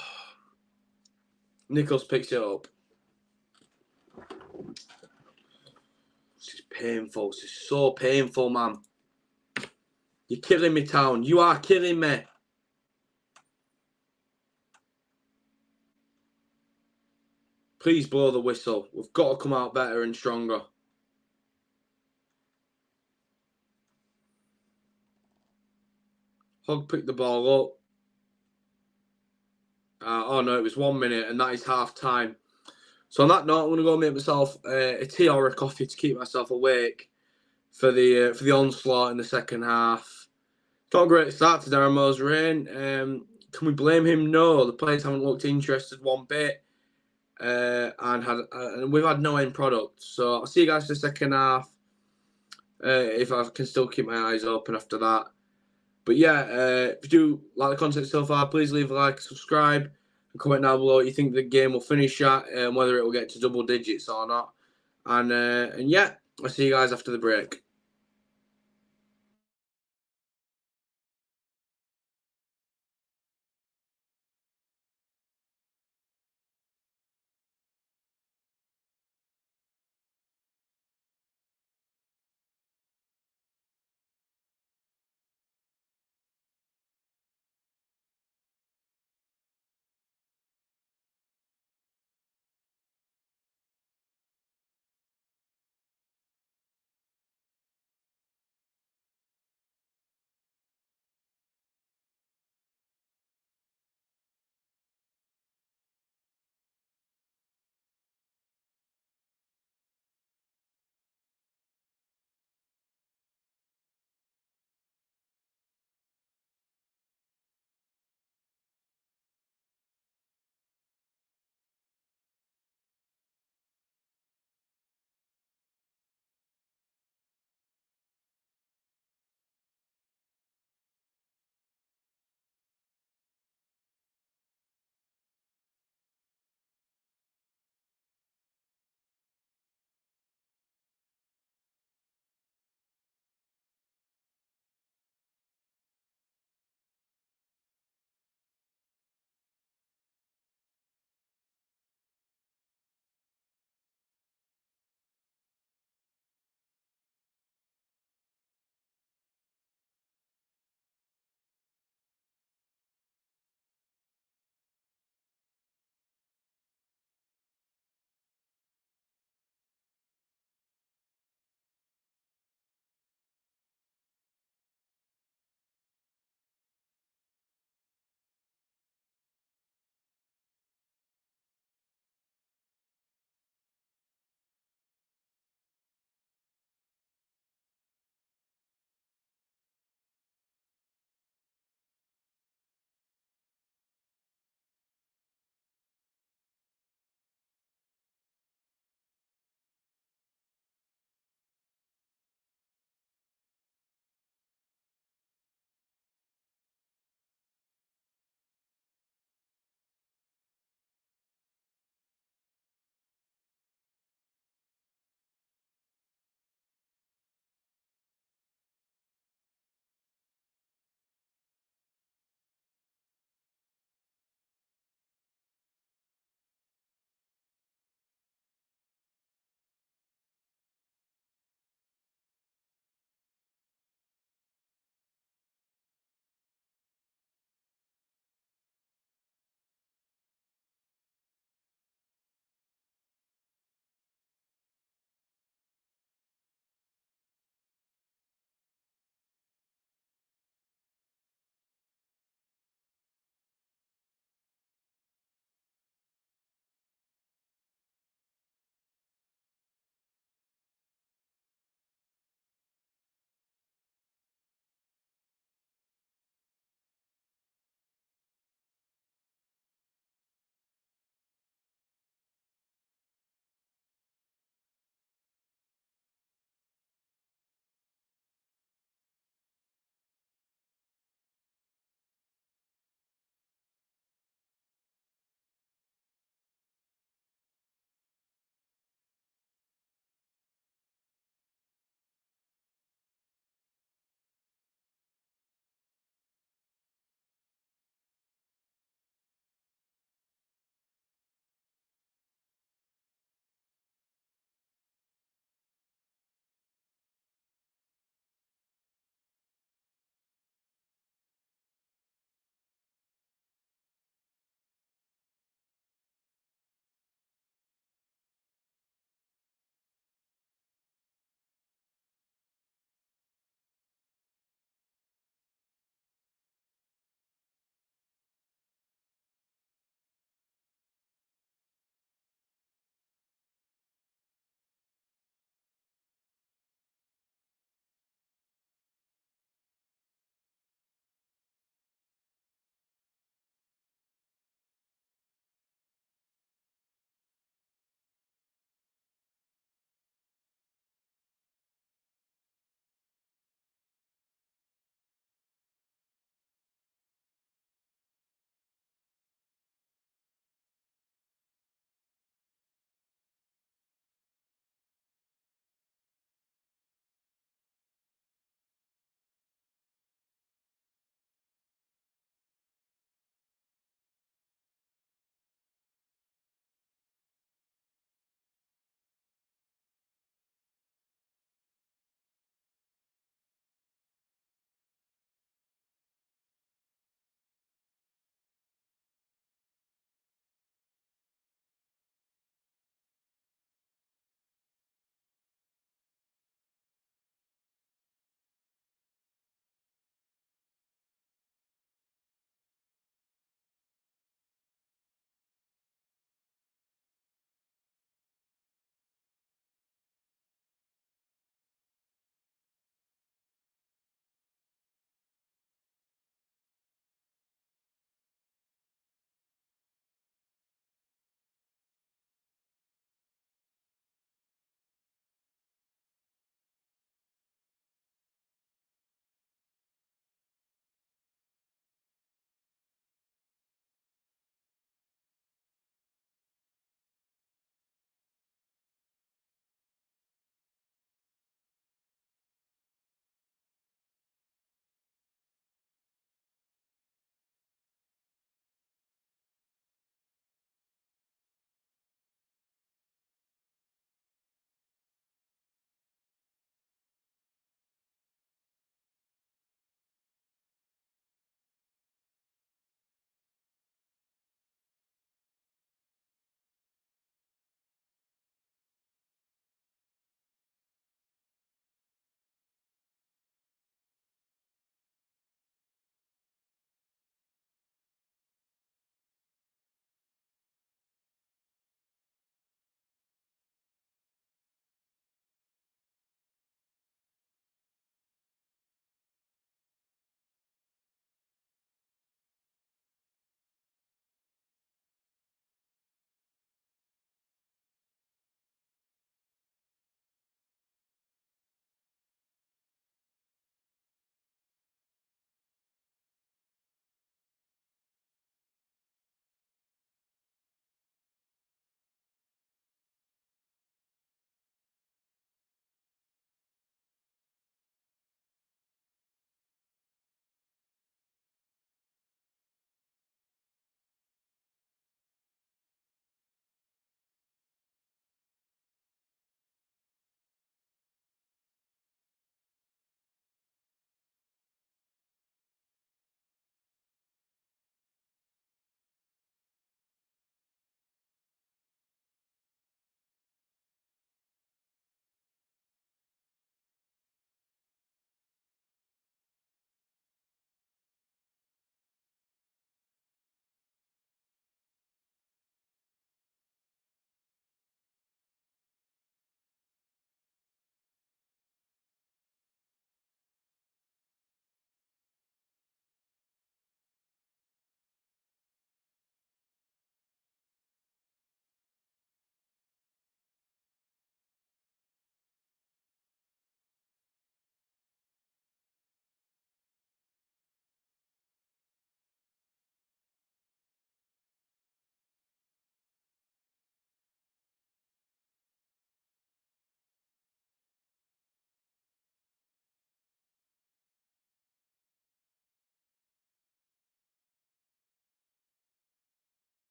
Nichols picks it up. This is painful. This is so painful, man. You're killing me, Town. You are killing me. Please blow the whistle. We've got to come out better and stronger. Hogg picked the ball up. Oh no, it was 1 minute, and that is half time. So on that note, I'm going to go make myself a tea or a coffee to keep myself awake for the onslaught in the second half. Not a great start to Darren Moore's reign. Can we blame him? No, the players haven't looked interested one bit, and we've had no end product. So I'll see you guys for the second half. If I can still keep my eyes open after that. But yeah, if you do like the content so far, please leave a like, subscribe, and comment down below what you think the game will finish at, and whether it will get to double digits or not. And yeah, I'll see you guys after the break.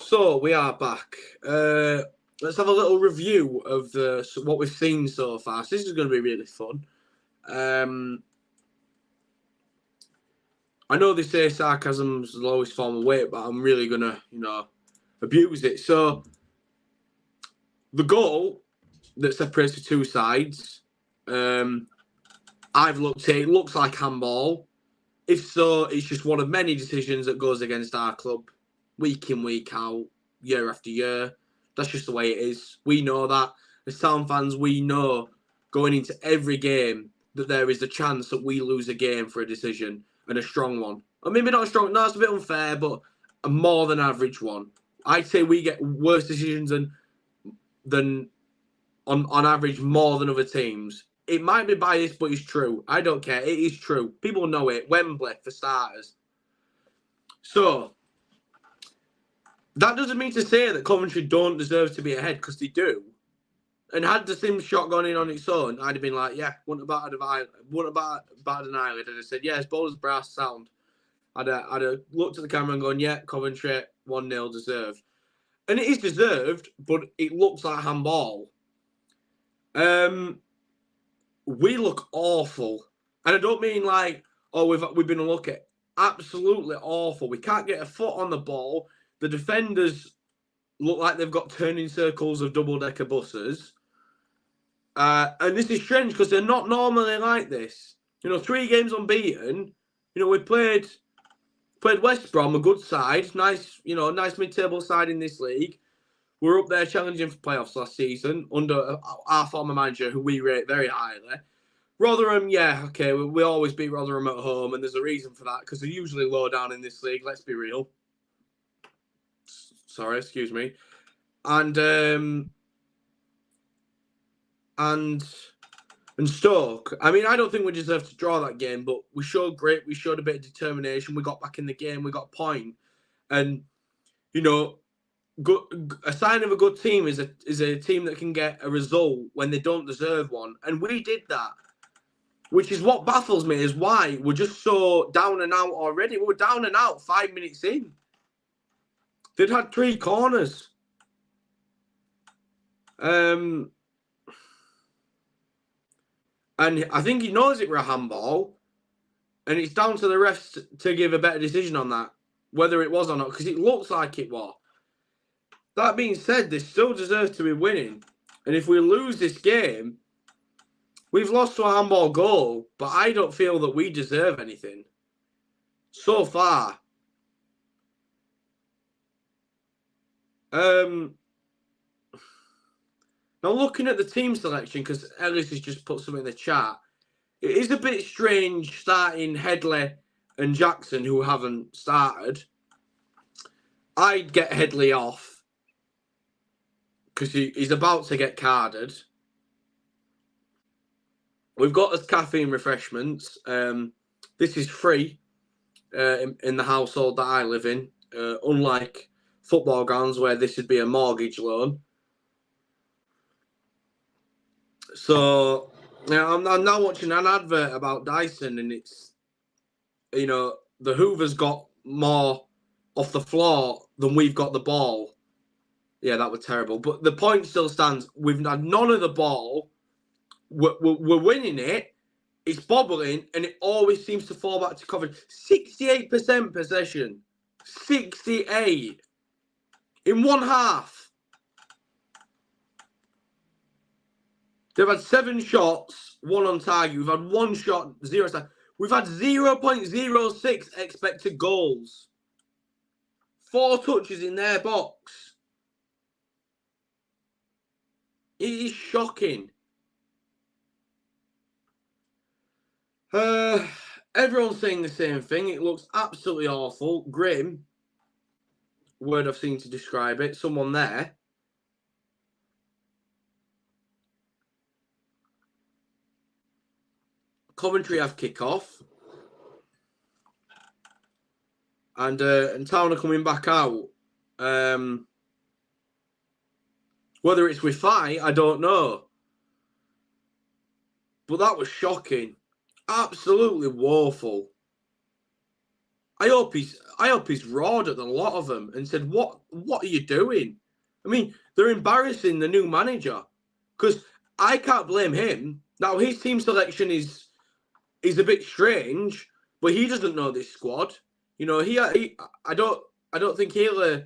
So we are back. Let's have a little review of what we've seen so far. So this is going to be really fun. I know they say sarcasm's the lowest form of weight, but I'm really going to, abuse it. So the goal that separates the two sides, I've looked at it, looks like handball. If so, it's just one of many decisions that goes against our club week in, week out, year after year. That's just the way it is. We know that. As Town fans, we know going into every game that there is a chance that we lose a game for a decision, and a strong one. Or maybe not a strong, no, it's a bit unfair, but a more than average one. I'd say we get worse decisions than on average more than other teams. It might be biased, but it's true. I don't care. It is true. People know it. Wembley, for starters. So, that doesn't mean to say that Coventry don't deserve to be ahead, because they do. And had the same shot gone in on its own, I'd have been like, yeah, wouldn't have batted an eyelid. I'd have said, yeah, it's bold as brass, sound. I'd have looked at the camera and gone, yeah, Coventry 1-0 deserved. And it is deserved, but it looks like handball. We look awful. And I don't mean like, oh, we've been unlucky. Absolutely awful. We can't get a foot on the ball. The defenders look like they've got turning circles of double-decker buses. And this is strange because they're not normally like this. 3 games unbeaten. We played West Brom, a good side. Nice mid-table side in this league. We're up there challenging for playoffs last season under our former manager, who we rate very highly. Rotherham, yeah, okay, we always beat Rotherham at home, and there's a reason for that, because they're usually low down in this league, let's be real. Sorry, excuse me. And Stoke. I mean, I don't think we deserve to draw that game, but we showed a bit of determination. We got back in the game, we got a point. And, a sign of a good team is a team that can get a result when they don't deserve one. And we did that. Which is what baffles me, is why we're just so down and out already. We were down and out 5 minutes in. They'd had 3 corners. And I think he knows it were a handball. And it's down to the refs to give a better decision on that, whether it was or not, because it looks like it was. That being said, they still deserve to be winning. And if we lose this game, we've lost to a handball goal, but I don't feel that we deserve anything so far. Now, looking at the team selection, because Ellis has just put something in the chat, it is a bit strange starting Headley and Jackson, who haven't started. I'd get Headley off because he's about to get carded. We've got us caffeine refreshments. This is free in the household that I live in, unlike football grounds where this would be a mortgage loan. So I'm now watching an advert about Dyson, and it's, the Hoover's got more off the floor than we've got the ball. Yeah, that was terrible. But the point still stands. We've had none of the ball. We're winning it. It's bobbling, and it always seems to fall back to Coventry. 68% possession. 68. In one half. They've had 7 shots, 1 on target. We've had 1 shot, 0 target. We've had 0.06 expected goals. 4 touches in their box. It is shocking. Everyone's saying the same thing. It looks absolutely awful. Grim. Word I've seen to describe it. Someone there. Coventry have kick-off. And Town are coming back out. Whether it's with fight, I don't know. But that was shocking. Absolutely woeful. I hope he's roared at the lot of them and said, what are you doing? I mean, they're embarrassing the new manager, because I can't blame him. Now, his team selection is a bit strange, but he doesn't know this squad. You know, I don't think he'll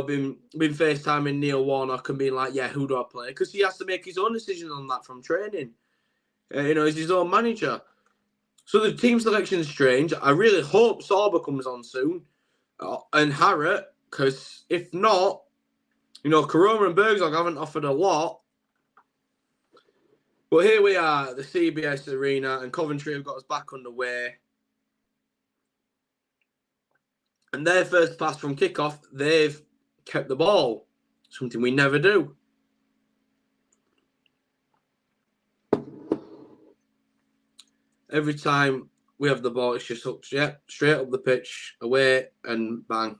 been FaceTiming Neil Warnock and being like, yeah, who do I play? Because he has to make his own decision on that from training. He's his own manager. So the team selection is strange. I really hope Sorba comes on soon, and Harrott, because if not, Koroma and Bergzog haven't offered a lot. But here we are at the CBS Arena, and Coventry have got us back underway. And their first pass from kickoff, they've kept the ball. Something we never do. Every time we have the ball, it's just straight up the pitch, away, and bang.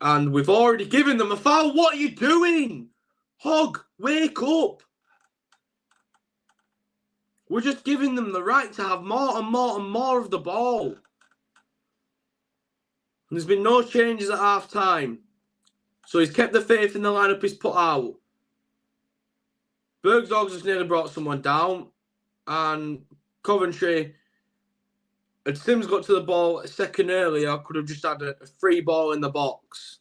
And we've already given them a foul. What are you doing? Hog, wake up. We're just giving them the right to have more and more and more of the ball. And there's been no changes at half time. So he's kept the faith in the lineup he's put out. Bergzog's just nearly brought someone down. And Coventry, had Sims got to the ball a second earlier, could have just had a free ball in the box.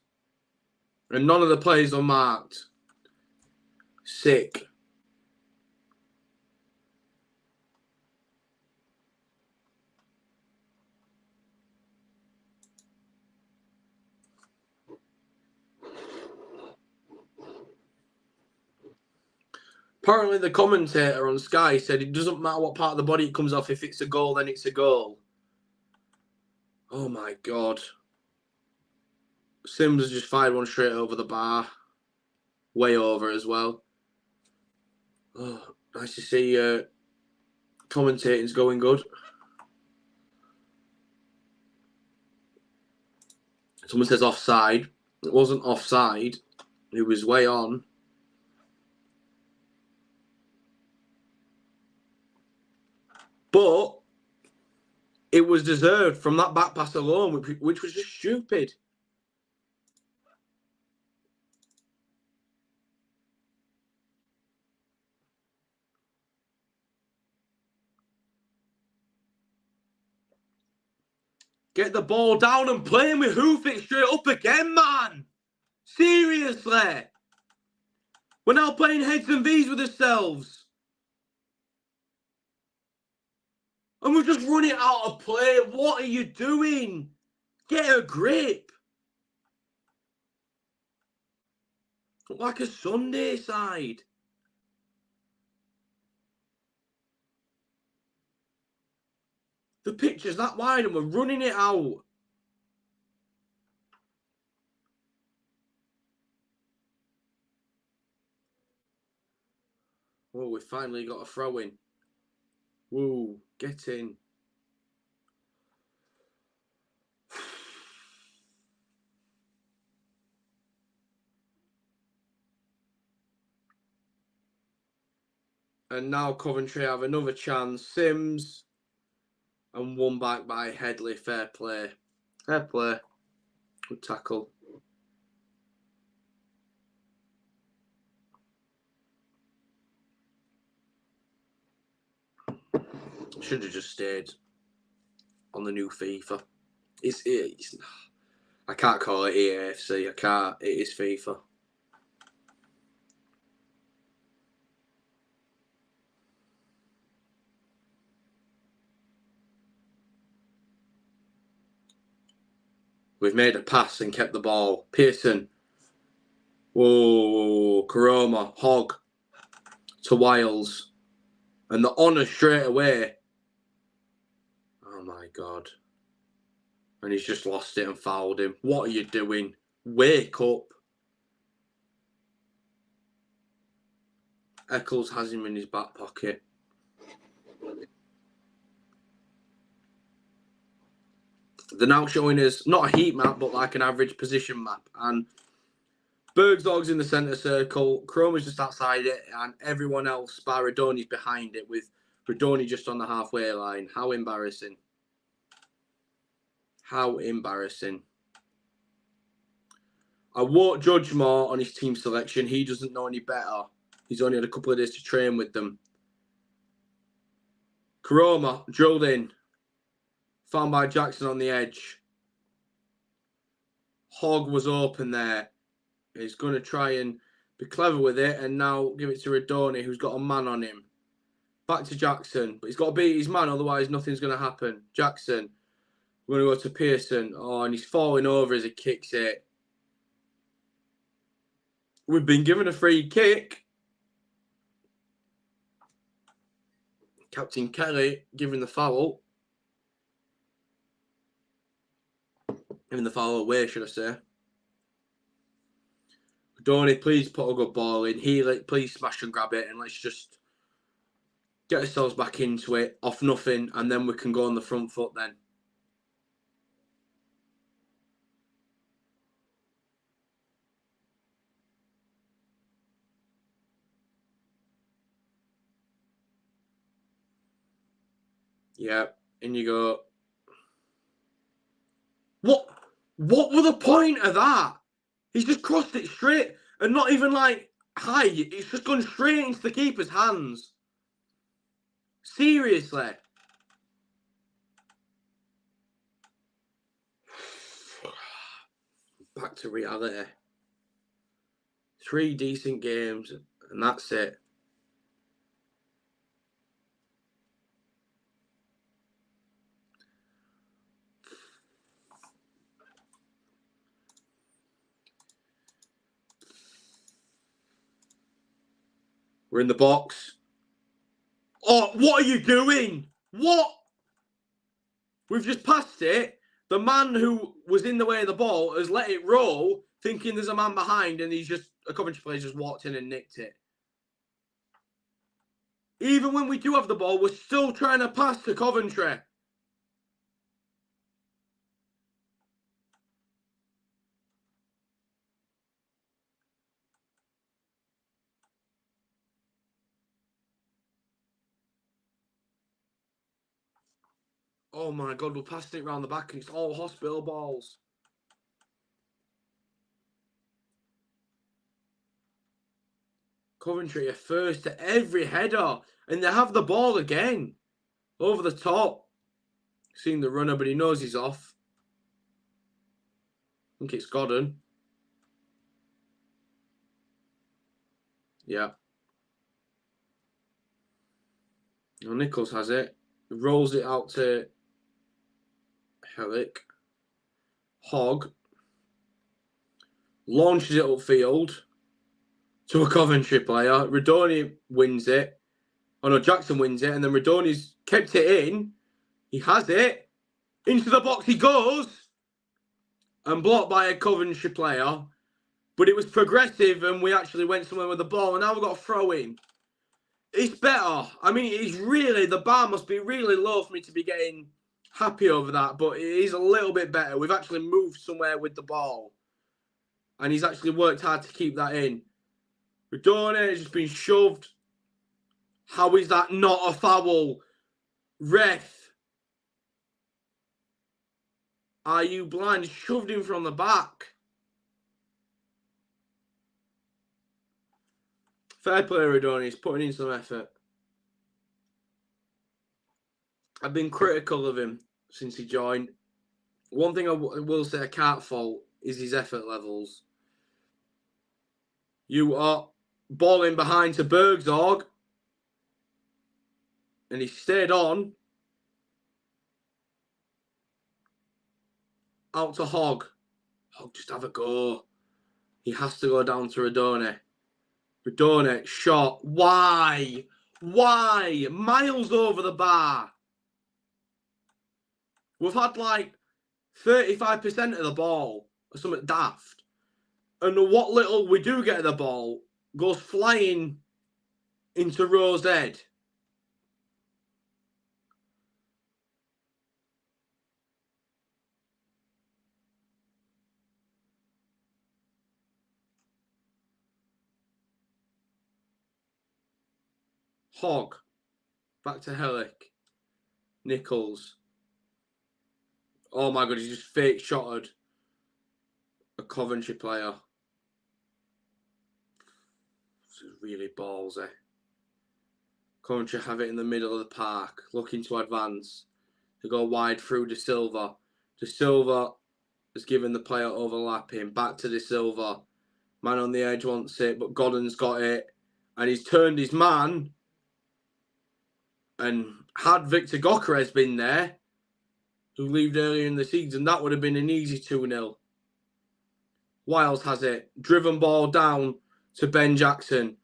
And none of the plays are marked. Sick. Apparently the commentator on Sky said it doesn't matter what part of the body it comes off. If it's a goal, then it's a goal. Oh my God. Sims has just fired one straight over the bar. Way over as well. Oh, nice to see commentating's going good. Someone says offside. It wasn't offside. It was way on. But it was deserved from that back pass alone, which was just stupid. Get the ball down and play and we hoof it straight up again, man. Seriously. We're now playing heads and V's with ourselves. And we've just run it out of play. What are you doing? Get a grip. Look like a Sunday side. The pitcher's that wide and we're running it out. Oh, we finally got a throw in. Whoa, get in. And now Coventry have another chance. Sims. And won back by Headley. Fair play. Fair play. Good tackle. Should have just stayed on the new FIFA. It's I can't call it EAFC. I can't. It is FIFA. We've made a pass and kept the ball. Pearson. Whoa. Koroma. Hogg. To Wiles. And the honour straight away. Oh my God. And he's just lost it and fouled him. What are you doing? Wake up. Eccles has him in his back pocket. They're now showing us not a heat map, but like an average position map. And Bergzog's in the centre circle. Chroma's just outside it. And everyone else, bar Radoni's behind it, with Radoni just on the halfway line. How embarrassing. How embarrassing. I won't judge more on his team selection. He doesn't know any better. He's only had a couple of days to train with them. Karoma drilled in. Found by Jackson on the edge. Hogg was open there. He's going to try and be clever with it and now give it to Radoni, who's got a man on him. Back to Jackson. But he's got to beat his man, otherwise nothing's going to happen. Jackson. We're going to go to Pearson. Oh, and he's falling over as he kicks it. We've been given a free kick. Captain Kelly giving the foul. Giving the foul away, should I say. Donny, please put a good ball in. Healy, please smash and grab it. And let's just get ourselves back into it. Off nothing. And then we can go on the front foot then. Yeah, in you go. What were the point of that? He's just crossed it straight and not even like high. It's just gone straight into the keeper's hands. Seriously. Back to reality. 3 decent games and that's it. We're in the box. Oh, what are you doing? What? We've just passed it. The man who was in the way of the ball has let it roll, thinking there's a man behind, and a Coventry player just walked in and nicked it. Even when we do have the ball, we're still trying to pass to Coventry. Oh my God, we're passing it round the back and it's all hospital balls. Coventry are first to every header and they have the ball again. Over the top. Seeing the runner, but he knows he's off. I think it's Godden. Yeah. Now Nichols has it. Rolls it out to Hellick. Hogg. Launches it upfield to a Coventry player. Radoni wins it. Oh no, Jackson wins it. And then Radoni's kept it in. He has it. Into the box he goes. And blocked by a Coventry player. But it was progressive and we actually went somewhere with the ball. And now we've got a throw in. It's better. I mean, it's really, the bar must be really low for me to be getting happy over that. But it is a little bit better. We've actually moved somewhere with the ball. And he's actually worked hard to keep that in. Radoni has just been shoved. How is that not a foul? Ref. Are you blind? Shoved him from the back. Fair play, Radoni. He's putting in some effort. I've been critical of him since he joined. One thing I will say I can't fault is his effort levels. You are balling behind to Bergzorg. And he stayed on. Out to Hogg. Hogg, just have a go. He has to go down to Radoni. Radoni, shot. Why? Why? Miles over the bar. We've had like 35% of the ball or something daft. And what little we do get of the ball goes flying into Rowe's head. Hogg. Back to Hellick. Nichols. Oh my God, he just fake shotted a Coventry player. This is really ballsy. Coventry have it in the middle of the park, looking to advance. They go wide through De Silva. De Silva has given the player overlapping. Back to De Silva. Man on the edge wants it, but Godden's got it. And he's turned his man. And had Victor Gyökeres been there, who left earlier in the season, that would have been an easy 2-0. Wiles has it. Driven ball down to Ben Jackson.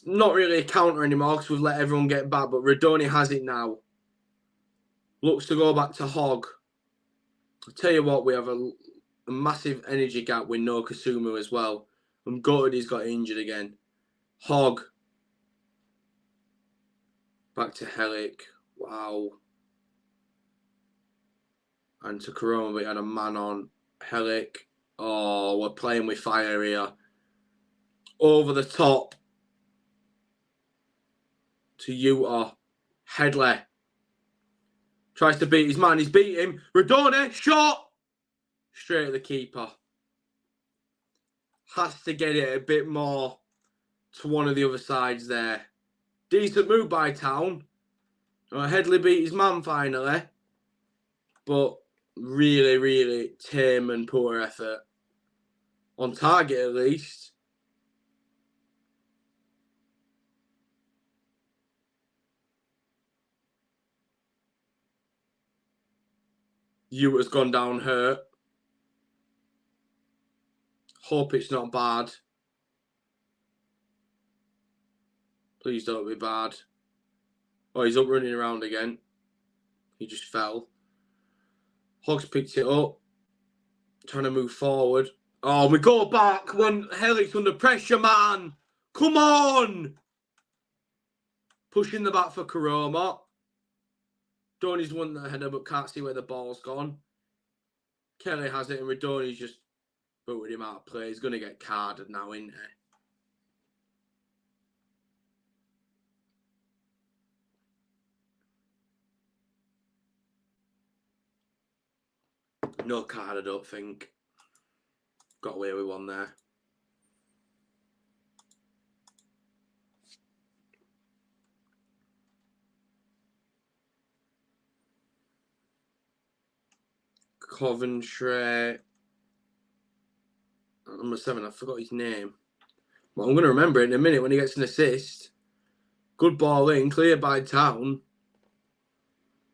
Not really a counter anymore because we've let everyone get back, but Redoni has it now. Looks to go back to Hogg. I'll tell you what, we have a massive energy gap with no Kasumu as well. I'm gutted he's got injured again. Hogg. Back to Helic. Wow. And to Corona, we had a man on. Helic. Oh, we're playing with fire here. Over the top. To Utah. Headley. Tries to beat his man. He's beat him. Redoni. Shot. Straight at the keeper. Has to get it a bit more to one of the other sides there. Decent move by Town. Headley beat his man finally. But really, really tame and poor effort. On target at least. Utah's gone down hurt. Hope it's not bad. Please don't be bad. Oh, he's up running around again. He just fell. Hogg's picked it up. Trying to move forward. Oh, we go back when Helic's under pressure, man. Come on. Pushing the back for Karoma. Donny's won the header but can't see where the ball's gone. Kelly has it and Redoni's just booted him out of play. He's going to get carded now, isn't he? No card, I don't think. Got away with one there. Coventry. Number 7, I forgot his name. But I'm going to remember it in a minute when he gets an assist. Good ball in, cleared by Town.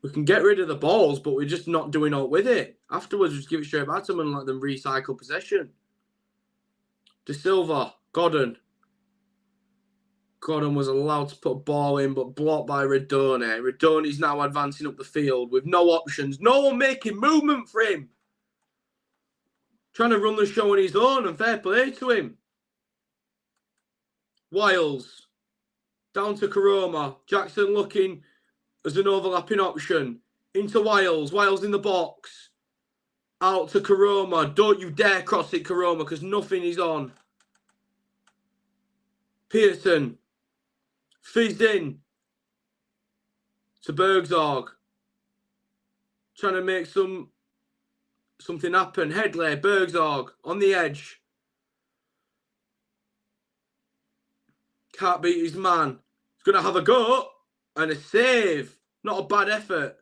We can get rid of the balls, but we're just not doing all with it. Afterwards, we just give it straight back to them and let them recycle possession. De Silva, Godden. Godden was allowed to put a ball in, but blocked by Redoni. Redoni's now advancing up the field with no options. No one making movement for him. Trying to run the show on his own, and fair play to him. Wiles. Down to Karoma. Jackson looking as an overlapping option. Into Wiles. Wiles in the box. Out to Karoma. Don't you dare cross it, Karoma, because nothing is on. Pearson. Fizzed in. To Bergzorg. Trying to make something happen. Headley. Bergzorg. On the edge. Can't beat his man. He's going to have a go. And a save. Not a bad effort.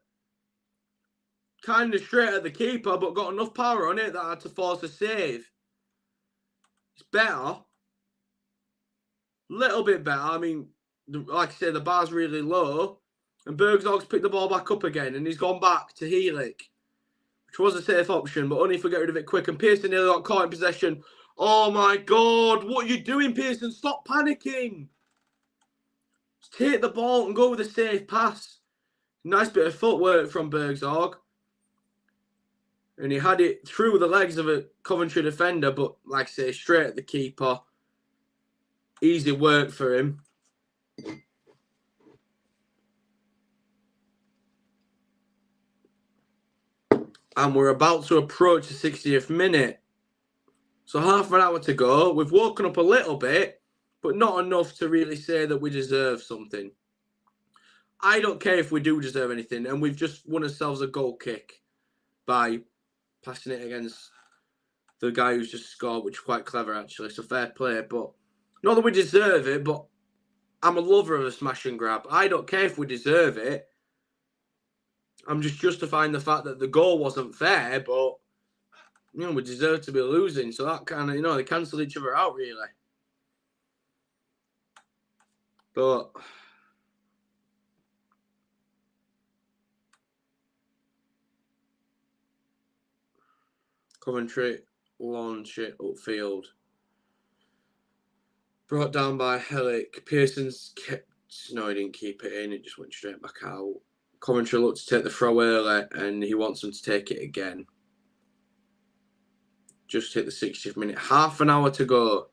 Kind of straight at the keeper, but got enough power on it that I had to force a save. It's better. Little bit better. I mean, like I said, the bar's really low. And Bergzorg's picked the ball back up again. And he's gone back to Helic. Which was a safe option, but only if we get rid of it quick. And Pearson nearly got caught in possession. Oh my God. What are you doing, Pearson? Stop panicking. Just take the ball and go with a safe pass. Nice bit of footwork from Bergzorg. And he had it through the legs of a Coventry defender, but like I say, straight at the keeper. Easy work for him. And we're about to approach the 60th minute. So half an hour to go. We've woken up a little bit, but not enough to really say that we deserve something. I don't care if we do deserve anything, and we've just won ourselves a goal kick. by passing it against the guy who's just scored, which is quite clever, actually. So fair play. But not that we deserve it, but I'm a lover of a smash and grab. I don't care if we deserve it. I'm just justifying the fact that the goal wasn't fair, but we deserve to be losing. So that kind of, they cancel each other out, really. But Coventry launch it upfield. Brought down by Hellick. Pearson's kept... No, he didn't keep it in. It just went straight back out. Coventry looked to take the throw early, and he wants them to take it again. Just hit the 60th minute. Half an hour to go.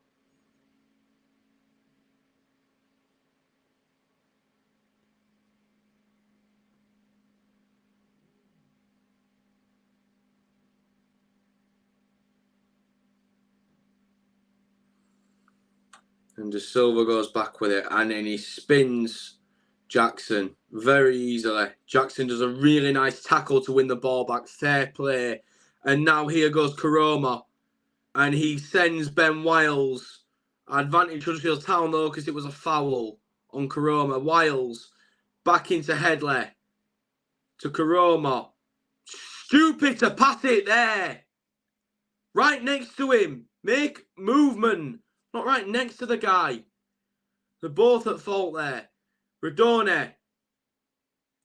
And De Silva goes back with it, and then he spins Jackson very easily. Jackson does a really nice tackle to win the ball back. Fair play. And now here goes Karoma, and he sends Ben Wiles. Advantage Huddersfield Town, though, because it was a foul on Karoma. Wiles back into Headley to Karoma. Stupid to pass it there. Right next to him. Make movement. Not right next to the guy. They're both at fault there. Radone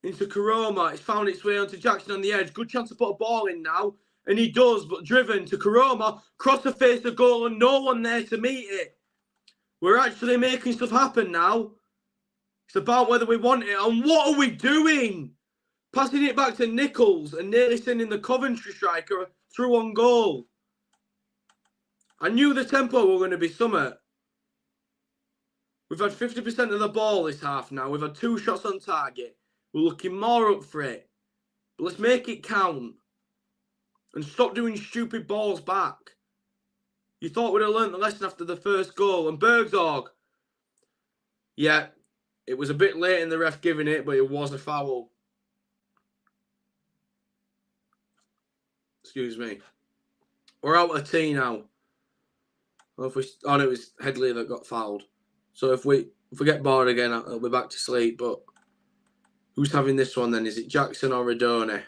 into Karoma. It's found its way onto Jackson on the edge. Good chance to put a ball in now. And he does, but driven to Karoma. Cross the face of goal and no one there to meet it. We're actually making stuff happen now. It's about whether we want it. And what are we doing? Passing it back to Nichols and nearly sending the Coventry striker through on goal. I knew the tempo were going to be something. We've had 50% of the ball this half now. We've had 2 shots on target. We're looking more up for it. But let's make it count. And stop doing stupid balls back. You thought we'd have learnt the lesson after the first goal. And Bergzorg. Yeah, it was a bit late in the ref giving it, but it was a foul. Excuse me. We're out of tea now. Well, no, it was Headley that got fouled. So if we get bored again, I'll be back to sleep. But who's having this one then? Is it Jackson or Radone?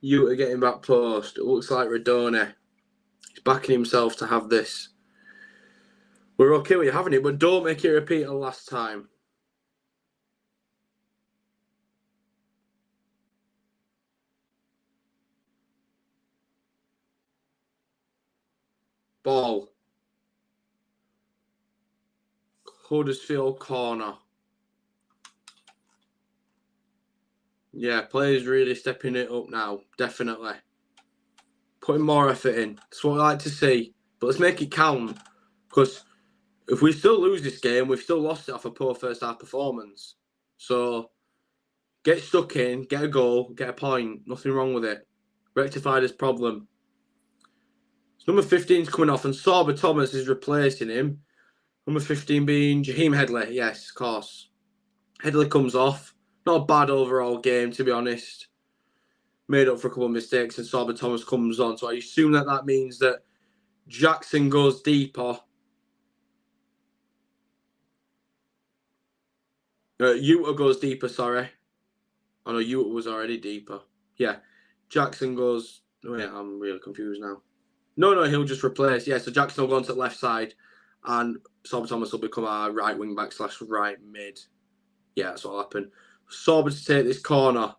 You are getting back post. It looks like Radone. He's backing himself to have this. We're okay with having it, but don't make it repeat the last time. Ball. Huddersfield corner. Yeah, players really stepping it up now. Definitely. Putting more effort in. That's what I like to see. But let's make it count. Because if we still lose this game, we've still lost it off a poor first half performance. So, get stuck in, get a goal, get a point. Nothing wrong with it. Rectify this problem. So number 15 is coming off and Sorba Thomas is replacing him. Number 15 being Jaheim Headley. Yes, of course. Headley comes off. Not a bad overall game, to be honest. Made up for a couple of mistakes and Sorba Thomas comes on. So I assume that means that Jackson goes deeper. Utah goes deeper, sorry. Oh no, Utah was already deeper. Yeah. Jackson goes... Wait, I'm really confused now. No, he'll just replace. Yeah, so Jackson will go onto the left side and Sorba Thomas will become our right wing back / right mid. Yeah, that's what will happen. Sorba to take this corner.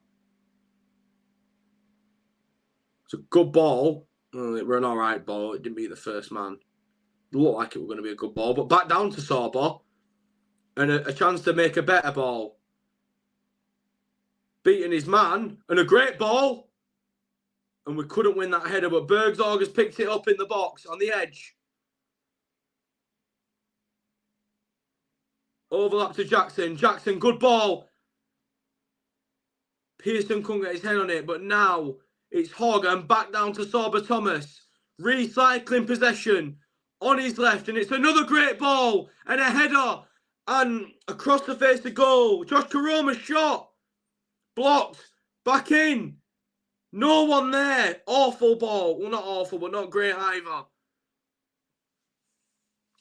It's a good ball. It were an alright ball. It didn't beat the first man. It looked like it was going to be a good ball, but back down to Sorba. And a chance to make a better ball. Beating his man. And a great ball. And we couldn't win that header, but Bergzorg has picked it up in the box on the edge. Overlap to Jackson. Jackson, good ball. Pearson couldn't get his head on it, but now it's Hogg and back down to Sorba Thomas. Recycling possession on his left, and it's another great ball and a header and across the face of goal. Josh Karoma's shot blocked back in. No one there. Awful ball. Well, not awful, but not great either.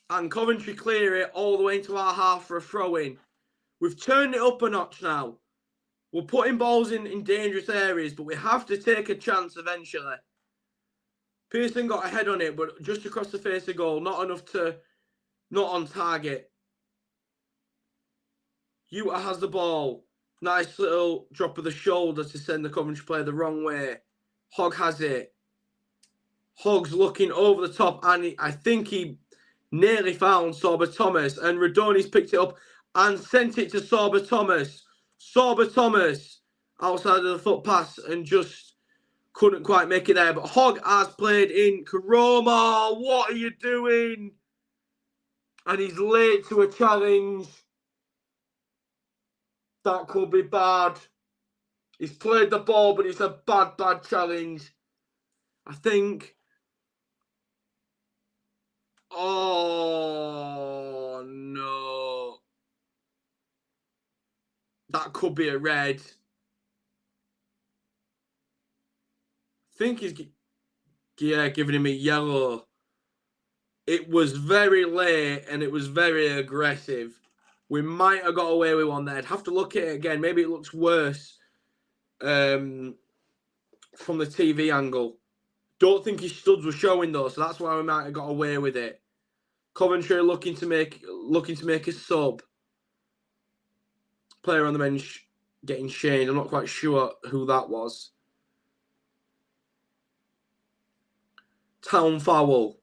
And Coventry clear it all the way into our half for a throw-in. We've turned it up a notch now. We're putting balls in dangerous areas, but we have to take a chance eventually. Pearson got a head on it, but just across the face of goal. Not enough to... Not on target. Utah has the ball. Nice little drop of the shoulder to send the Coventry player the wrong way. Hogg has it. Hogg's looking over the top, and I think he nearly found Sorba Thomas, and Radoni's picked it up and sent it to Sorba Thomas. Sorba Thomas outside of the foot pass and just couldn't quite make it there. But Hogg has played in. Karoma, what are you doing? And he's late to a challenge. That could be bad. He's played the ball, but it's a bad, bad challenge. I think. Oh, no. That could be a red. I think he's giving him a yellow. It was very late and it was very aggressive. We might have got away with one there. I'd have to look at it again. Maybe it looks worse from the TV angle. Don't think his studs were showing though, so that's why we might have got away with it. Coventry looking to make a sub. Player on the bench getting shaned. I'm not quite sure who that was. Town foul.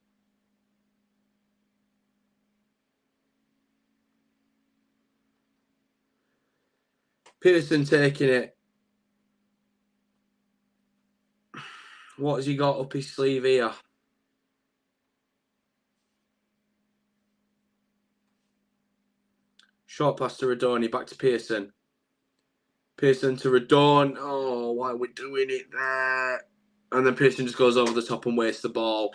Pearson taking it. What has he got up his sleeve here? Short pass to Radoni, back to Pearson. Pearson to Radon. Oh, why are we doing it there? And then Pearson just goes over the top and wastes the ball.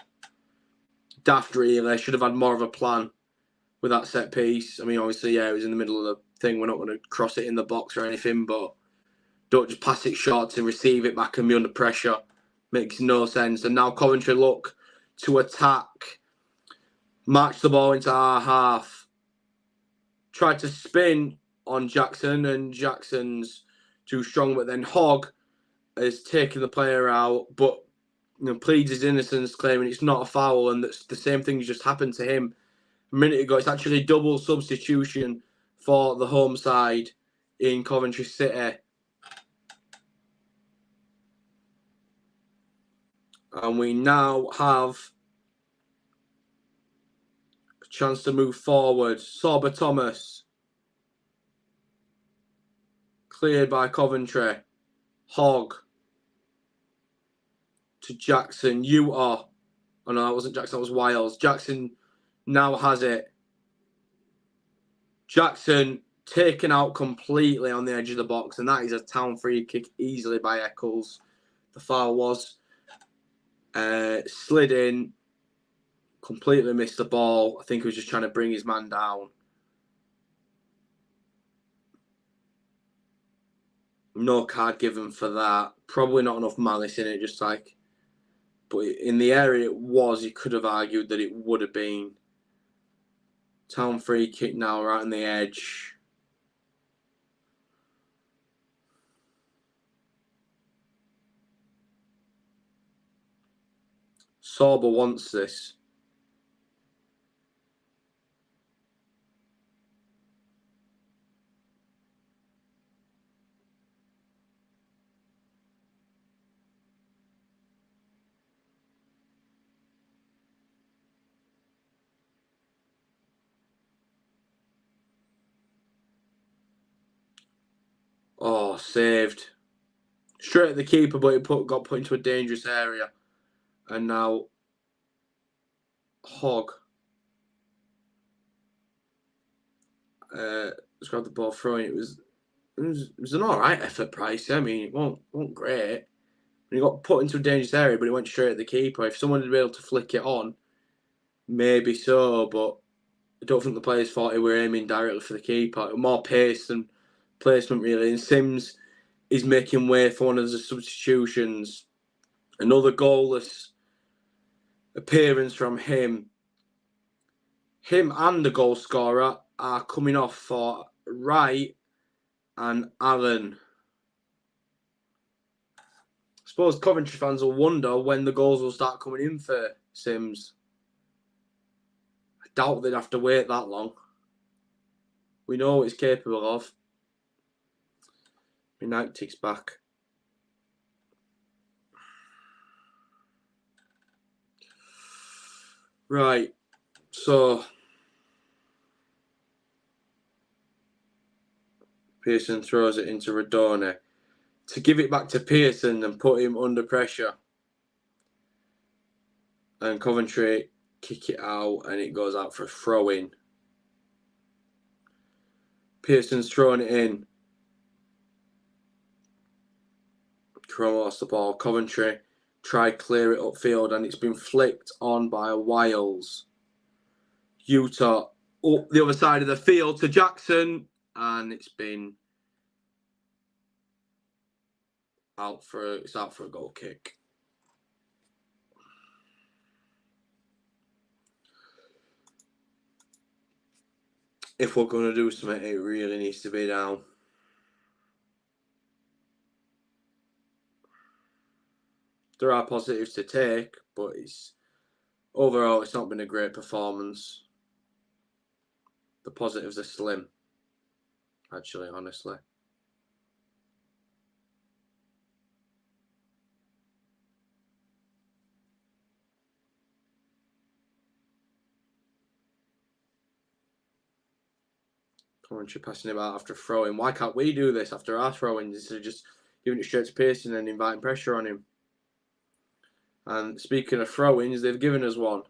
Daft, really. Should have had more of a plan with that set piece. I mean, obviously, yeah, it was in the middle of the thing. We're not going to cross it in the box or anything, but don't just pass it short to receive it back and be under pressure. Makes no sense. And now Coventry look to attack. March the ball into our half. Tried to spin on Jackson, and Jackson's too strong. But then Hogg has taken the player out, but pleads his innocence, claiming it's not a foul, and that's the same thing just happened to him a minute ago. It's actually a double substitution for the home side in Coventry City. And we now have a chance to move forward. Sorba Thomas. Cleared by Coventry. Hogg. To Jackson. Utah. Oh no, that wasn't Jackson, that was Wiles. Jackson now has it. Jackson taken out completely on the edge of the box, and that is a Town free kick easily by Eccles. The foul was. Slid in, completely missed the ball. I think he was just trying to bring his man down. No card given for that. Probably not enough malice in it, just like. But in the area it was, you could have argued that it would have been. Town free kick now, right on the edge. Sorba wants this. Oh, saved. Straight at the keeper, but it got put into a dangerous area. And now Hogg. Let's grab the ball throwing. It was it was an alright effort, Price. I mean, it wasn't great. He got put into a dangerous area, but he went straight at the keeper. If someone had been able to flick it on, maybe so, but I don't think the players thought they were aiming directly for the keeper. More pace than placement, really. And Sims is making way for one of the substitutions. Another goalless appearance from him. Him and the goal scorer are coming off for Wright and Allen. I suppose Coventry fans will wonder when the goals will start coming in for Sims. I doubt they'd have to wait that long. We know what he's capable of. United ticks back. Right, so Pearson throws it into Radone to give it back to Pearson and put him under pressure. And Coventry kick it out and it goes out for a throw-in. Pearson's throwing it in. Cromer lost the ball. Coventry try clear it upfield and it's been flicked on by Wiles. Utah up the other side of the field to Jackson and it's out for a goal kick. If we're going to do something, it really needs to be down. There are positives to take, but overall it's not been a great performance. The positives are slim, actually, honestly. Coventry passing it out after throwing. Why can't we do this after our throwing instead of just giving it straight to Pearson and inviting pressure on him? And speaking of throw-ins, they've given us one.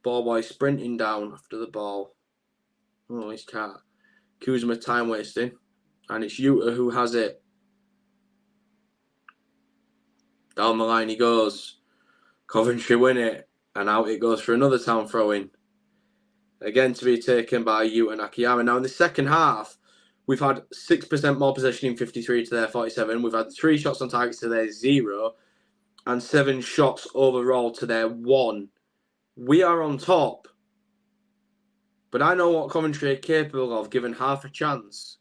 Ball boy sprinting down after the ball. Oh, he's cat. Kuzma time wasting. And it's Utah who has it. Down the line he goes. Coventry win it. And out it goes for another town throw-in. Again to be taken by Utah and Akiyama. Now in the second half, we've had 6% more possession in 53 to their 47. We've had 3 shots on target to their 0. And 7 shots overall to their 1. We are on top. But I know what Coventry are capable of, given half a chance.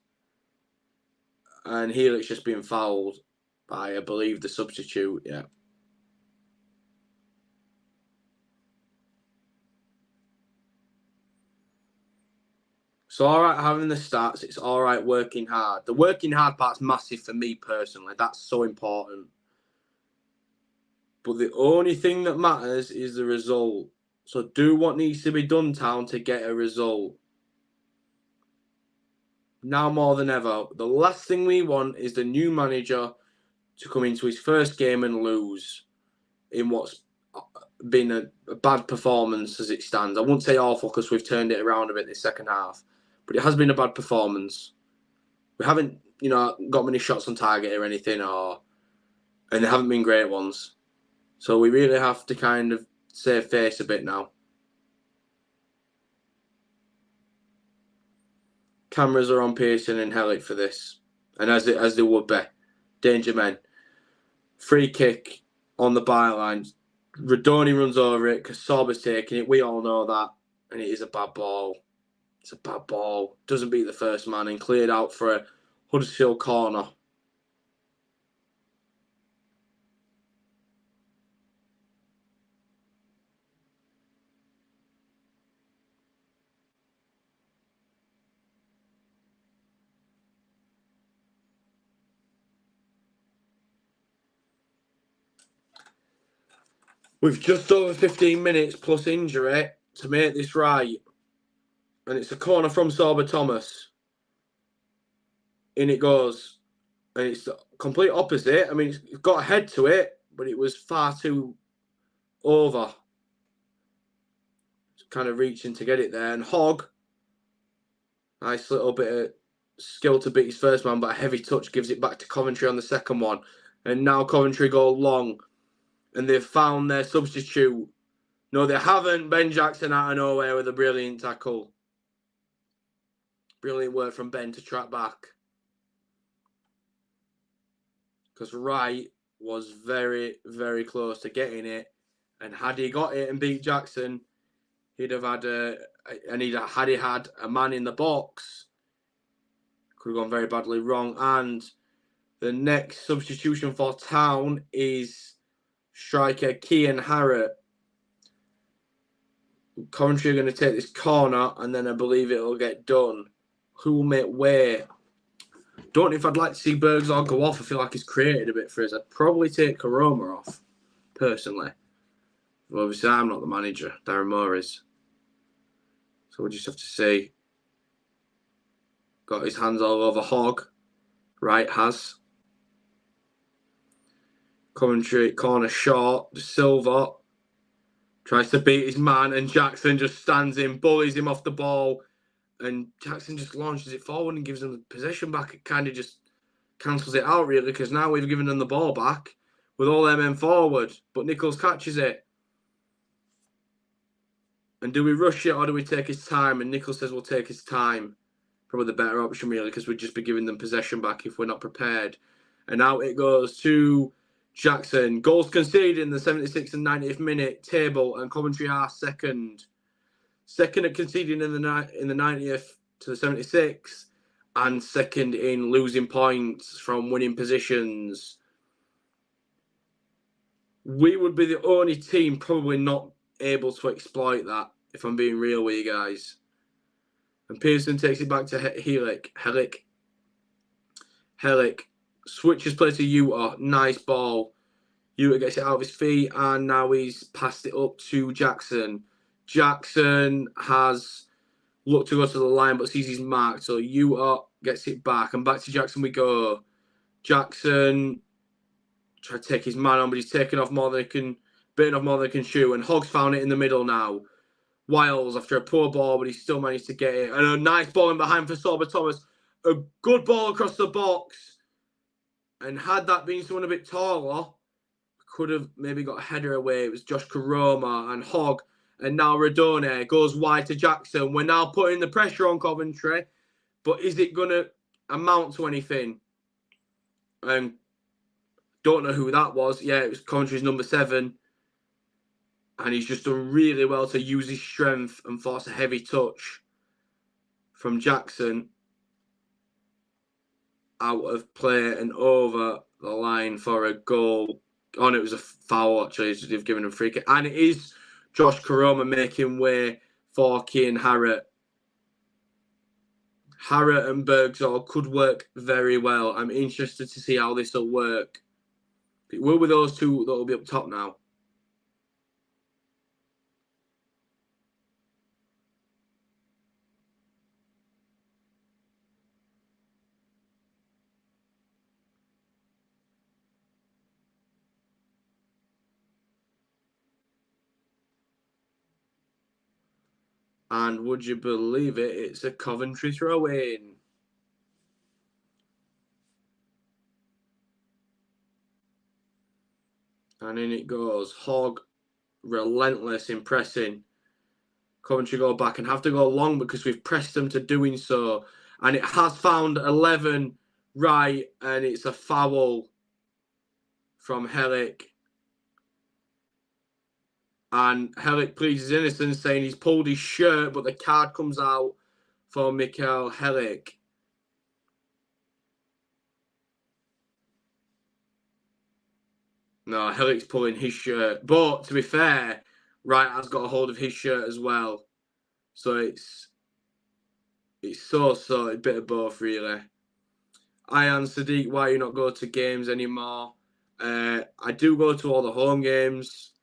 And Helix just being fouled by, I believe, the substitute. Yeah. It's all right having the stats. It's all right working hard. The working hard part's massive for me personally. That's so important. But the only thing that matters is the result. So do what needs to be done, Town, to get a result. Now more than ever, the last thing we want is the new manager to come into his first game and lose in what's been a bad performance as it stands. I wouldn't say awful because we've turned it around a bit this second half, but it has been a bad performance. We haven't, got many shots on target or anything, and they haven't been great ones. So we really have to kind of save face a bit now. Cameras are on Pearson and Hellick for this, and as they would be. Danger men. Free kick on the byline. Radoni runs over it because Sorba's taking it. We all know that, and it is a bad ball. It's a bad ball. Doesn't beat the first man and cleared out for a Huddersfield corner. With just over 15 minutes plus injury to make this right. And it's a corner from Sorba Thomas. In it goes. And it's the complete opposite. I mean, it's got a head to it, but it was far too over. It's kind of reaching to get it there. And Hogg, nice little bit of skill to beat his first man, but a heavy touch gives it back to Coventry on the second one. And now Coventry go long, and they've found their substitute. No, they haven't. Ben Jackson out of nowhere with a brilliant tackle. Brilliant work from Ben to track back. Because Wright was very, very close to getting it. And had he got it and beat Jackson, he'd have had had he had a man in the box, could have gone very badly wrong. And the next substitution for Town is striker Cian Harrott. Coventry are going to take this corner, and then I believe it'll get done. Who will make way? Don't know if I'd like to see Bergzal go off. I feel like he's created a bit for us. I'd probably take Karoma off, personally. Well, obviously, I'm not the manager. Darren MOORES. So we'll just have to see. Got his hands all over Hogg. Wright has. Coventry corner short. Silva tries to beat his man, and Jackson just stands in, bullies him off the ball, and Jackson just launches it forward and gives them the possession back. It kind of just cancels it out, really, because now we've given them the ball back with all their men forward, but Nichols catches it. And do we rush it or do we take his time? And Nichols says we'll take his time. Probably the better option, really, because we'd just be giving them possession back if we're not prepared. And out it goes to Jackson. Goals conceded in the 76th and 90th minute table, and Coventry are second. Second at conceding in the 90th to the 76th, and second in losing points from winning positions. We would be the only team probably not able to exploit that, if I'm being real with you guys. And Pearson takes it back to Helic switches play to Utah. Nice ball. Utah gets it out of his feet, and now he's passed it up to Jackson. Jackson has looked to go to the line, but sees his mark. So Utah gets it back, and back to Jackson we go. Jackson tried to take his man on, but he's taken off more than he can, bitten off more than he can chew. And Hogg's found it in the middle now. Wiles after a poor ball, but he still managed to get it. And a nice ball in behind for Sorba Thomas. A good ball across the box. And had that been someone a bit taller, could have maybe got a header away. It was Josh Karoma and Hogg. And now Radone goes wide to Jackson. We're now putting the pressure on Coventry. But is it going to amount to anything? Don't know who that was. Yeah, it was Coventry's number 7. And he's just done really well to use his strength and force a heavy touch from Jackson out of play and over the line for a goal. Oh, no, it was a foul, actually. They've given him a free kick. And it is Josh Karoma making way for Cian Harrott. Harrott and Bergzal could work very well. I'm interested to see how this will work. It will be those two that will be up top now. And would you believe it, it's a Coventry throw-in. And in it goes. Hogg, relentless in pressing. Coventry go back and have to go long because we've pressed them to doing so. And it has found 11 right, and it's a foul from Helic. And Helic pleads his innocence, saying he's pulled his shirt, but the card comes out for Mikael Helic. No, Helic's pulling his shirt. But, to be fair, Wright has got a hold of his shirt as well. So it's so a bit of both, really. Ayan Sadiq, why you not go to games anymore? I do go to all the home games.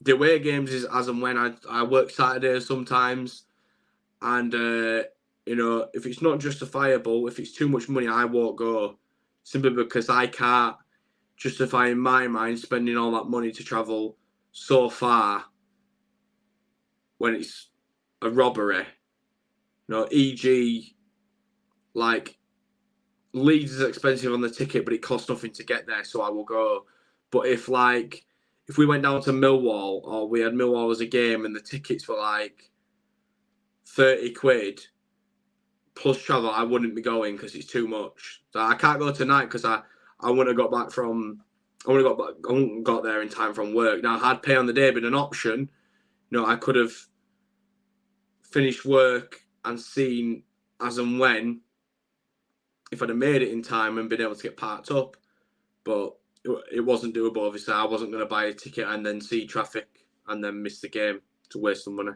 The away games is as and when I work Saturdays sometimes. And, you know, if it's not justifiable, if it's too much money, I won't go. Simply because I can't justify, in my mind, spending all that money to travel so far when it's a robbery. You know, e.g., like, Leeds is expensive on the ticket, but it costs nothing to get there, so I will go. But if we went down to Millwall, or we had Millwall as a game and the tickets were like 30 quid plus travel, I wouldn't be going because it's too much. So I can't go tonight because I wouldn't have got back from I wouldn't got there in time from work. Now, had pay on the day been an option, I could have finished work and seen as and when, if I'd have made it in time and been able to get parked up. But it wasn't doable, obviously. I wasn't going to buy a ticket and then see traffic and then miss the game to waste some money.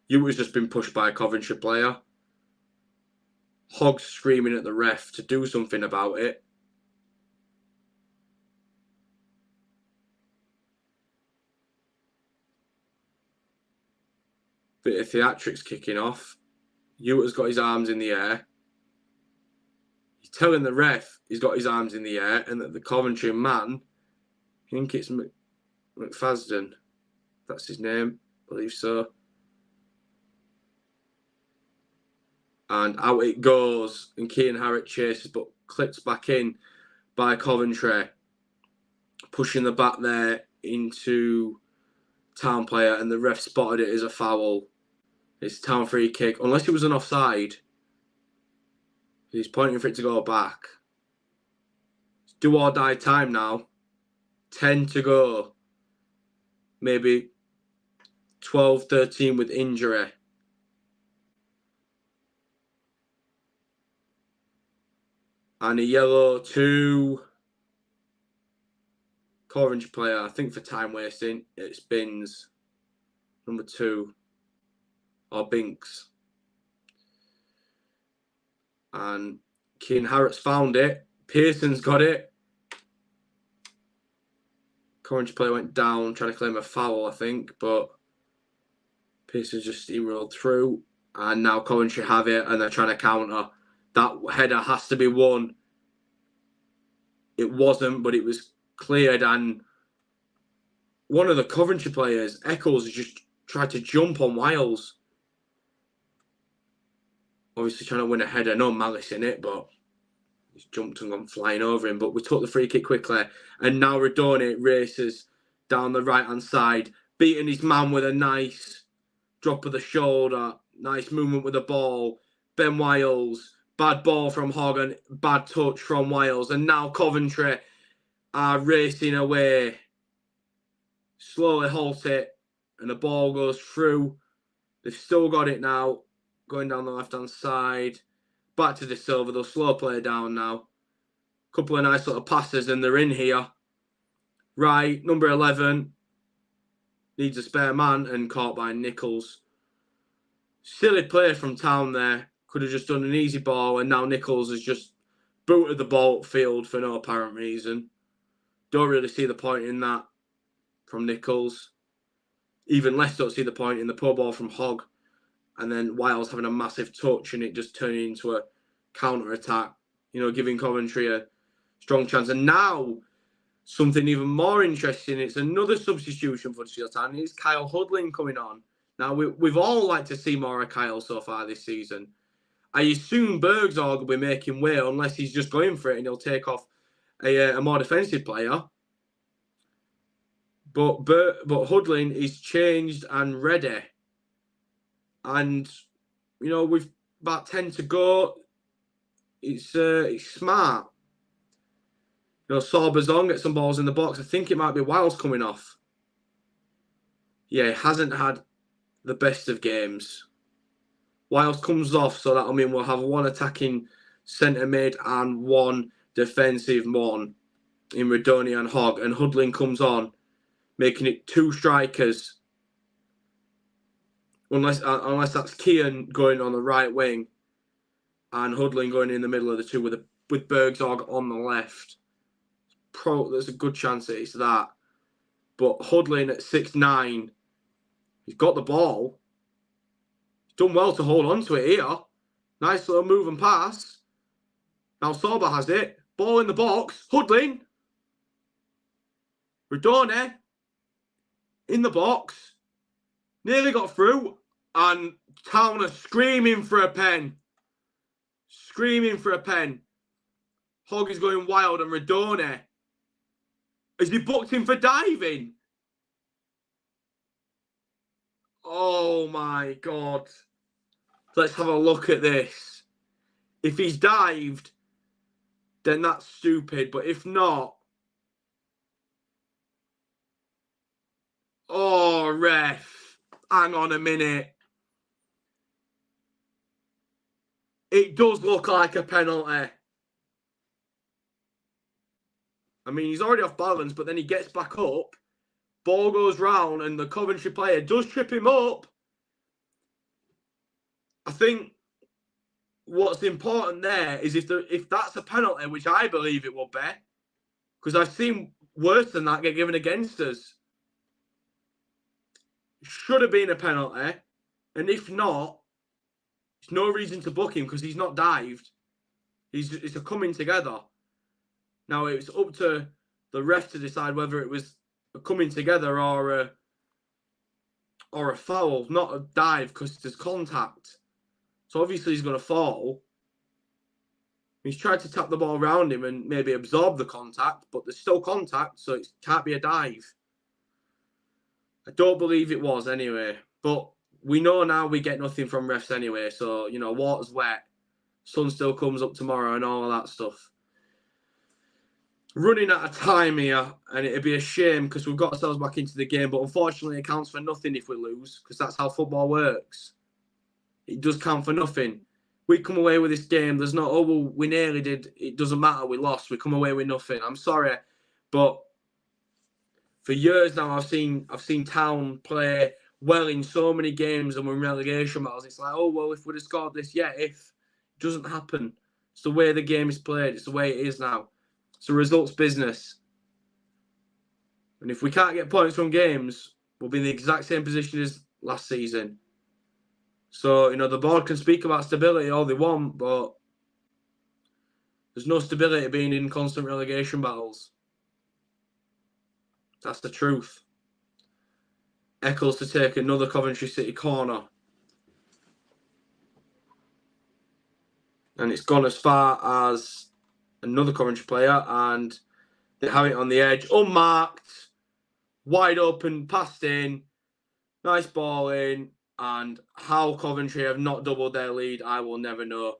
You was just been pushed by a Coventry player. Hog's screaming at the ref to do something about it. Bit of theatrics kicking off. Ewers got his arms in the air. He's telling the ref he's got his arms in the air and that the Coventry man, I think it's McFadden, that's his name, I believe so. And out it goes, and Kean Harrett chases, but clips back in by Coventry, pushing the back there into Town player, and the ref spotted it as a foul. It's Town free kick, unless it was an offside. He's pointing for it to go back. It's do or die time now. 10 to go. Maybe 12, 13 with injury. And a yellow to Coventry player, I think for time wasting. It's Binns, number 2, or Binks. And Kean Harrett's found it. Pearson's got it. Coventry player went down, trying to claim a foul, I think, but Pearson's just steamrolled through. And now Coventry have it, and they're trying to counter. That header has to be won. It wasn't, but it was cleared, and one of the Coventry players, Eccles, just tried to jump on Wiles. Obviously trying to win a header, no malice in it, but he's jumped and gone flying over him. But we took the free kick quickly, and now Radoni races down the right-hand side, beating his man with a nice drop of the shoulder, nice movement with the ball. Ben Wiles, bad ball from Hogg and bad touch from Wiles. And now Coventry are racing away. Slowly halt it, and the ball goes through. They've still got it now, going down the left-hand side. Back to De Silva. They'll slow play down now. Couple of nice little passes, and they're in here. Right, number 11 needs a spare man and caught by Nichols. Silly play from Town there. Could have just done an easy ball, and now Nichols has just booted the ball upfield for no apparent reason. Don't really see the point in that from Nichols. Even less don't see the point in the poor ball from Hogg. And then Wiles having a massive touch and it just turning into a counter-attack, giving Coventry a strong chance. And now, something even more interesting, it's another substitution for Huddersfield Town. It's Kyle Hudlin coming on. Now, we've all liked to see more of Kyle so far this season. I assume Bergzorg will be making way unless he's just going for it and he'll take off a more defensive player. But Hudlin is changed and ready. And, with about 10 to go, it's smart. Sorba's on, get some balls in the box. I think it might be Wiles coming off. Yeah, he hasn't had the best of games. Wiles comes off, so that'll mean we'll have one attacking centre mid and one defensive one in Radoni and Hogg. And Hudlin comes on, making it 2 strikers. Unless that's Kean going on the right wing and Hudlin going in the middle of the two with Bergzorg on the left. There's a good chance that it's that. But Hudlin at 6'9", he's got the ball. He's done well to hold on to it here. Nice little move and pass. Now Sorba has it. Ball in the box. Hudlin. Radoni in the box. Nearly got through. And Town are screaming for a pen. screaming for a pen. Hogg is going wild, and Radone, has he booked him for diving? Oh my God. Let's have a look at this. If he's dived, then that's stupid. But if not, oh, ref, hang on a minute. It does look like a penalty. I mean, he's already off balance, but then he gets back up. Ball goes round, and the Coventry player does trip him up. I think what's important there is if that's a penalty, which I believe it will be, because I've seen worse than that get given against us. Should have been a penalty, and if not, there's no reason to book him because he's not dived. It's a coming together. Now it's up to the ref to decide whether it was a coming together or a foul, not a dive, because there's contact. So obviously he's going to fall. He's tried to tap the ball around him and maybe absorb the contact, but there's still contact, so it can't be a dive. I don't believe it was anyway, but we know now we get nothing from refs anyway, so, you know, water's wet, sun still comes up tomorrow and all of that stuff. Running out of time here, and it'd be a shame because we've got ourselves back into the game, but unfortunately it counts for nothing if we lose, because that's how football works. It does count for nothing. We come away with this game, there's no, oh, well, we nearly did, it doesn't matter, we lost, we come away with nothing. I'm sorry, but for years now, I've seen Town play well in so many games and win relegation battles. It's like, oh, well, if we'd have scored this, yeah, if. It doesn't happen. It's the way the game is played. It's the way it is now. It's a results business. And if we can't get points from games, we'll be in the exact same position as last season. So, you know, the board can speak about stability all they want, but there's no stability being in constant relegation battles. That's the truth. Eccles to take another Coventry City corner. And it's gone as far as another Coventry player, and they have it on the edge. Unmarked. Wide open, passed in. Nice ball in. And how Coventry have not doubled their lead, I will never know.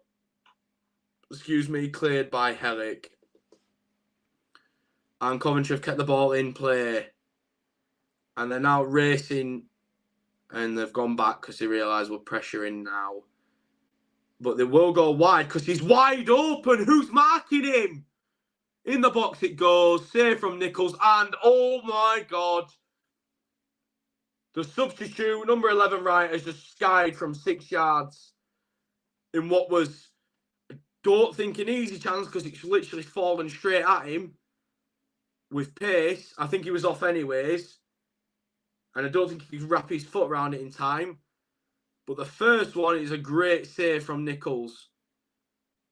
Excuse me, cleared by Herrick. And Coventry have kept the ball in play. And they're now racing, and they've gone back because they realise we're pressuring now. But they will go wide because he's wide open. Who's marking him? In the box it goes. Save from Nichols. And, oh my God. The substitute, number 11 right, has just skied from 6 yards in what was, I don't think, an easy chance because it's literally fallen straight at him with pace. I think he was off anyways. And I don't think he could wrap his foot around it in time. But the first one is a great save from Nichols.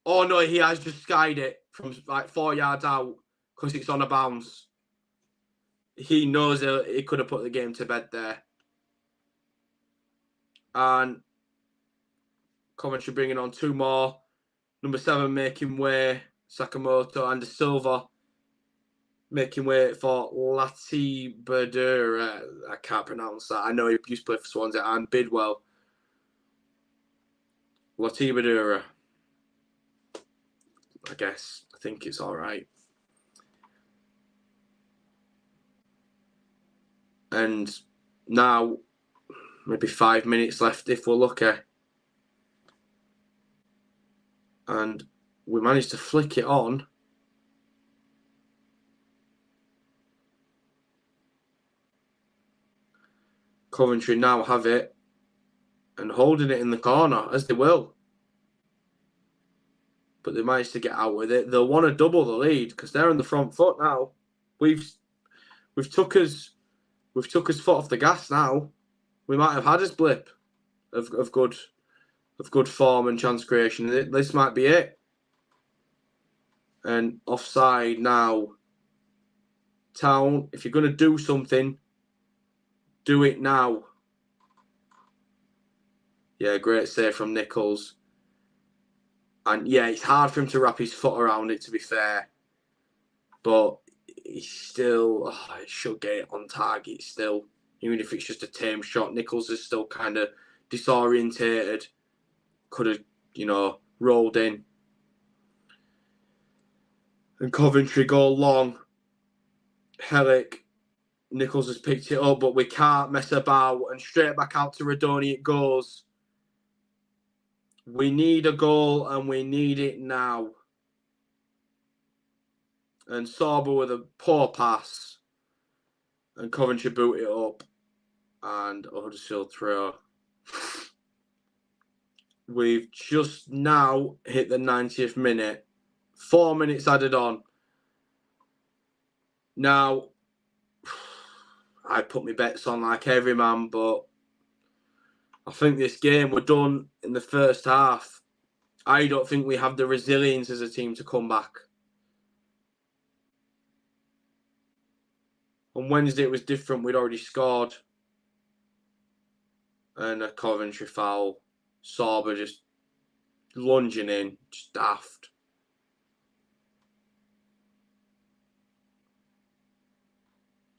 Oh, no, he has just skied it from like 4 yards out because it's on a bounce. He knows he could have put the game to bed there. And Coventry bringing on 2 more. Number 7 making way. Sakamoto and De Silva making way for Latibadura. I can't pronounce that. I know he used to play for Swansea, and Bidwell. Latibadura. I guess. I think it's all right. And now, maybe 5 minutes left if we're lucky. And we managed to flick it on. Coventry now have it and holding it in the corner, as they will. But they managed to get out with it. They'll want to double the lead because they're on the front foot now. We've took his foot off the gas now. We might have had his blip of good form and chance creation. This might be it. And offside now. Town, if you're going to do something, do it now. Yeah, great save from Nichols. And yeah, it's hard for him to wrap his foot around it, to be fair. But he's still, he should get it on target still. Even if it's just a tame shot, Nichols is still kind of disorientated. Could have, rolled in. And Coventry go long. Helic, Nichols has picked it up, but we can't mess about. And straight back out to Radoni it goes. We need a goal, and we need it now. And Sorba with a poor pass. And Coventry boot it up. And Huddersfield throw. We've just now hit the 90th minute. 4 minutes added on. Now, I put my bets on like every man, but I think this game we're done in the first half. I don't think we have the resilience as a team to come back. On Wednesday it was different. We'd already scored. And a Coventry foul. Sorba just lunging in. Just daft.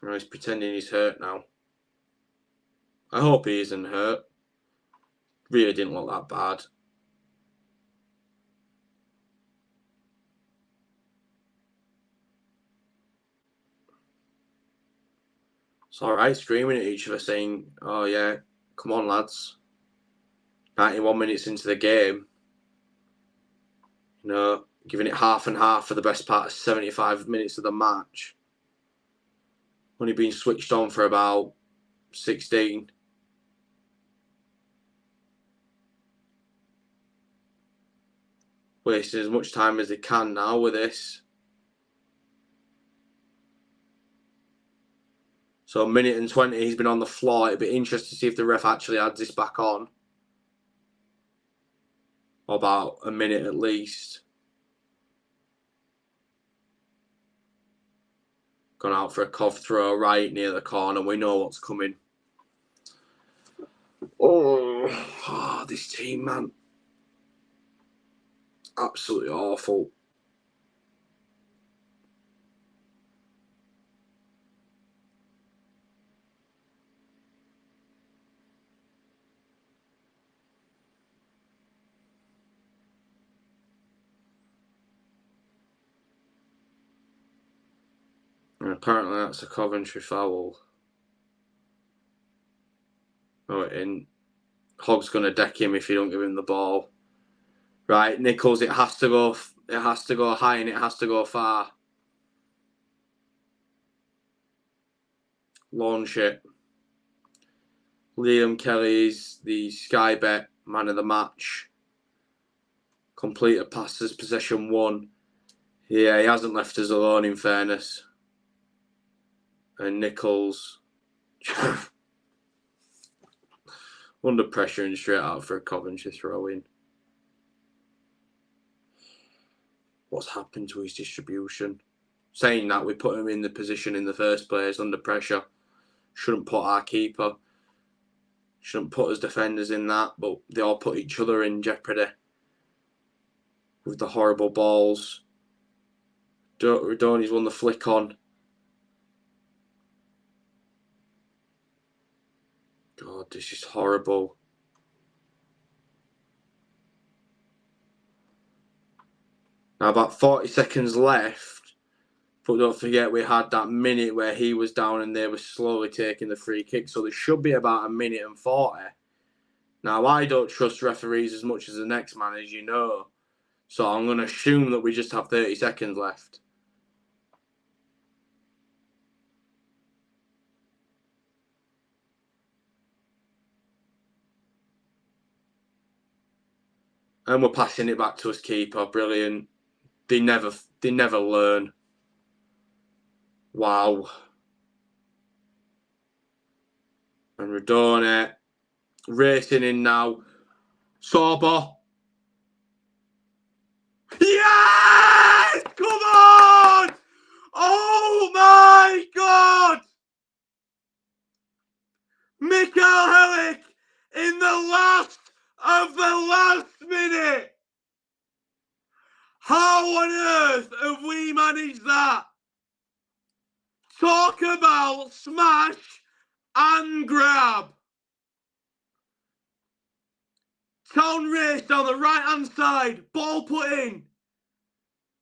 And he's pretending he's hurt now. I hope he isn't hurt. Really didn't look that bad. It's alright screaming at each other saying, oh yeah, come on lads. 91 minutes into the game. Giving it half and half for the best part of 75 minutes of the match. Only been switched on for about 16. Wasting as much time as they can now with this. So a minute and 20, he's been on the floor. It'd be interesting to see if the ref actually adds this back on. Or about a minute at least. Gone out for a Cov throw right near the corner. We know what's coming. Oh, this team, man. Absolutely awful. And apparently that's a Coventry foul. Oh, and Hogg's going to deck him if you don't give him the ball. Right, Nichols, it has to go high and it has to go far. Launch it. Liam Kelly is the Sky Bet man of the match. Completed passes, possession 1. Yeah, he hasn't left us alone in fairness. And Nichols under pressure and straight out for a Coventry throw-in. What's happened to his distribution? Saying that, we put him in the position in the first place under pressure. Shouldn't put our keeper. Shouldn't put us defenders in that, but they all put each other in jeopardy with the horrible balls. Radoni's won the flick on. God, this is horrible. Now about 40 seconds left, but don't forget we had that minute where he was down and they were slowly taking the free kick, so there should be about a minute and 40. Now I don't trust referees as much as the next man, as you know, so I'm going to assume that we just have 30 seconds left. And we're passing it back to his keeper. Brilliant. They never learn. Wow. And Radone racing in now. Sorba. Yes! Come on! Oh my God! Mikael Helic in the last of the last minute. How on earth have we managed that? Talk about smash and grab. Town race down the right-hand side. Ball put in.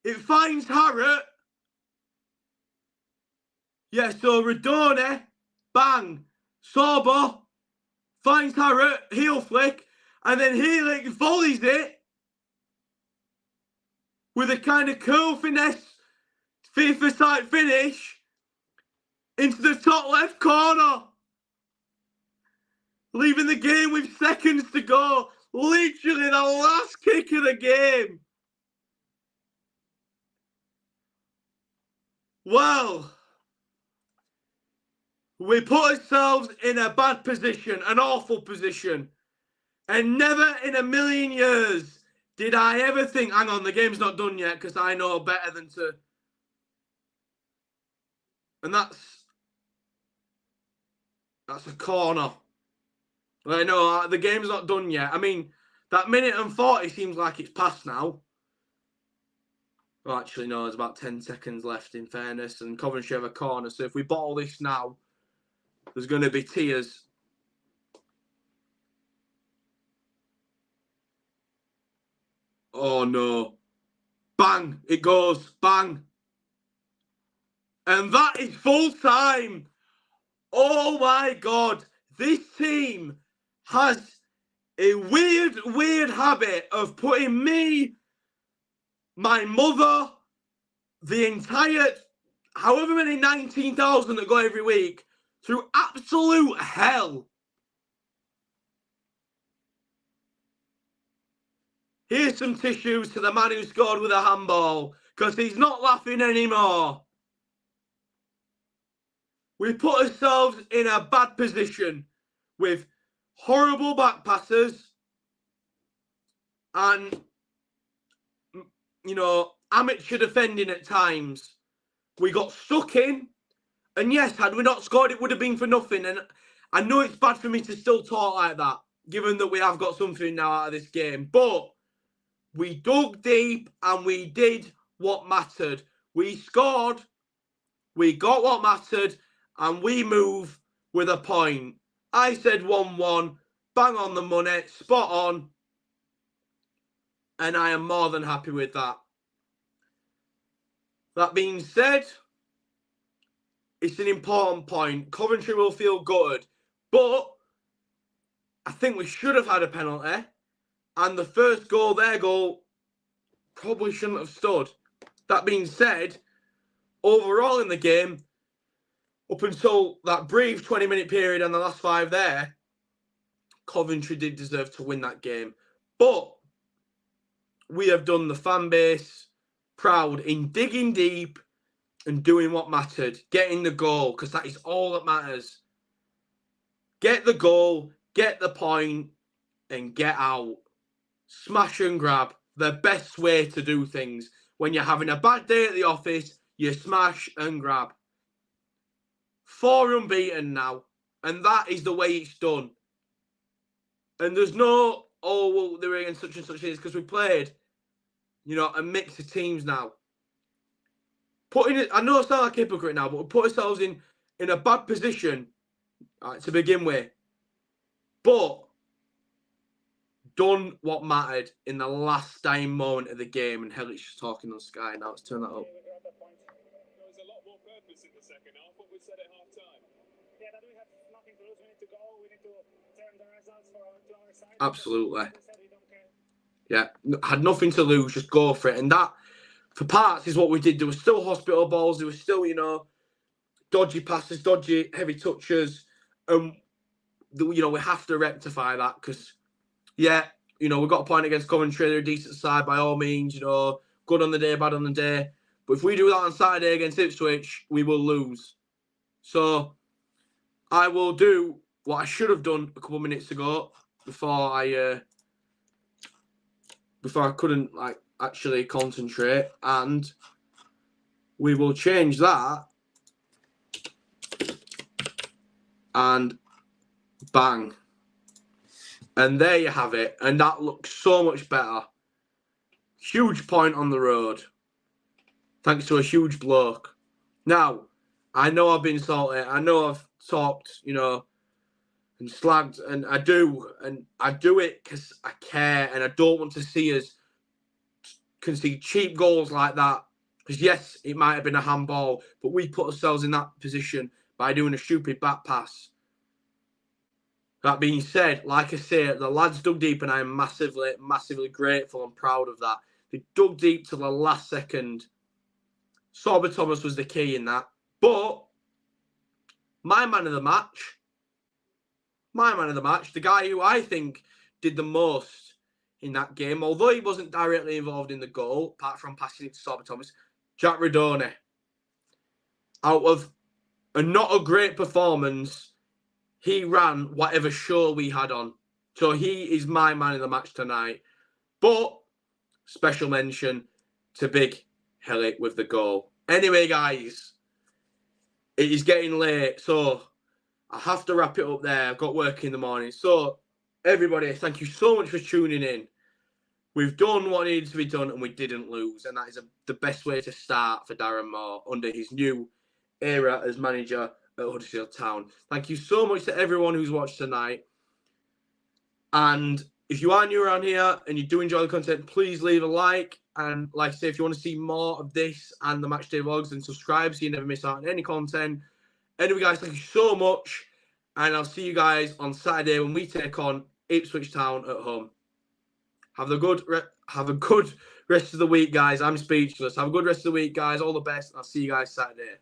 It finds Harrott. Yeah, so Radone. Bang. Sorbo. Finds Harrott. Heel flick. And then Heelick volleys it. With a kind of curl finesse. FIFA type finish. Into the top left corner. Leaving the game with seconds to go. Literally the last kick of the game. Well, we put ourselves in a bad position, an awful position. And never in a million years did I ever think, hang on, the game's not done yet because I know better than to... And that's a corner. I know, the game's not done yet. I mean, that minute and 40 seems like it's past now. Well, actually, no, there's about 10 seconds left in fairness. And Coventry have a corner. So if we bottle this now, there's going to be tears. Oh, no. Bang. It goes. Bang. And that is full time. Oh, my God. This team has a weird habit of putting me, my mother, the entire, however many 19,000 that go every week, through absolute hell. Here's some tissues to the man who scored with a handball, because he's not laughing anymore. We put ourselves in a bad position with horrible back passes and, you know, amateur defending at times. We got stuck in. And yes, had we not scored, it would have been for nothing. And I know it's bad for me to still talk like that, given that we have got something now out of this game. But we dug deep and we did what mattered. We scored, we got what mattered, and we move with a point. I said 1-1, bang on the money, spot on. And I am more than happy with that. That being said, it's an important point. Coventry will feel gutted. But I think we should have had a penalty. And the first goal, their goal, probably shouldn't have stood. That being said, overall in the game, up until that brief 20-minute period and the last 5 there, Coventry did deserve to win that game. But we have done the fan base proud in digging deep and doing what mattered, getting the goal, because that is all that matters. Get the goal, get the point, and get out. Smash and grab, the best way to do things. When you're having a bad day at the office, you smash and grab. 4 unbeaten now, and that is the way it's done. And there's no, oh, well, they were against such and such things, because we played, you know, a mix of teams now. I know I sound like a hypocrite now, but we put ourselves in a bad position to begin with. But done what mattered in the last dying moment of the game, and Hellick's just talking on Sky now. Let's turn that up. There was a lot more purpose in the second half, what we said at half time. Yeah, that we have nothing to lose. We need to go. We need to turn the results to our side. Absolutely. Yeah, had nothing to lose, just go for it. And that, for parts, is what we did. There were still hospital balls. There were still, you know, dodgy passes, dodgy heavy touches. You know, we have to rectify that because, yeah, you know, we've got a point against Coventry. They're a decent side by all means, you know, good on the day, bad on the day. But if we do that on Saturday against Ipswich, we will lose. So I will do what I should have done a couple of minutes ago before I couldn't like actually concentrate, and we will change that and bang. And there you have it. And that looks so much better. Huge point on the road. Thanks to a huge bloke. Now, I know I've been salty. I know I've talked, you know, and slagged, and I do it because I care, and I don't want to see us concede cheap goals like that. Because yes, it might have been a handball, but we put ourselves in that position by doing a stupid back pass. That being said, like I say, the lads dug deep, and I am massively, massively grateful and proud of that. They dug deep to the last second. Sorba Thomas was the key in that. But my man of the match, the guy who I think did the most in that game, although he wasn't directly involved in the goal, apart from passing it to Sorba Thomas, Jack Redone. Out of not a great performance, he ran whatever show we had on. So he is my man of the match tonight. But special mention to Big Helly with the goal. Anyway, guys, it is getting late, so I have to wrap it up there. I've got work in the morning. So, everybody, thank you so much for tuning in. We've done what needed to be done, and we didn't lose. And that is the best way to start for Darren Moore under his new era as manager at Huddersfield Town. Thank you so much to everyone who's watched tonight. And if you are new around here and you do enjoy the content, please leave a like. And like I say, if you want to see more of this and the matchday vlogs, then subscribe so you never miss out on any content. Anyway, guys, thank you so much. And I'll see you guys on Saturday when we take on Ipswich Town at home. Have a good rest of the week, guys. I'm speechless. Have a good rest of the week, guys. All the best. I'll see you guys Saturday.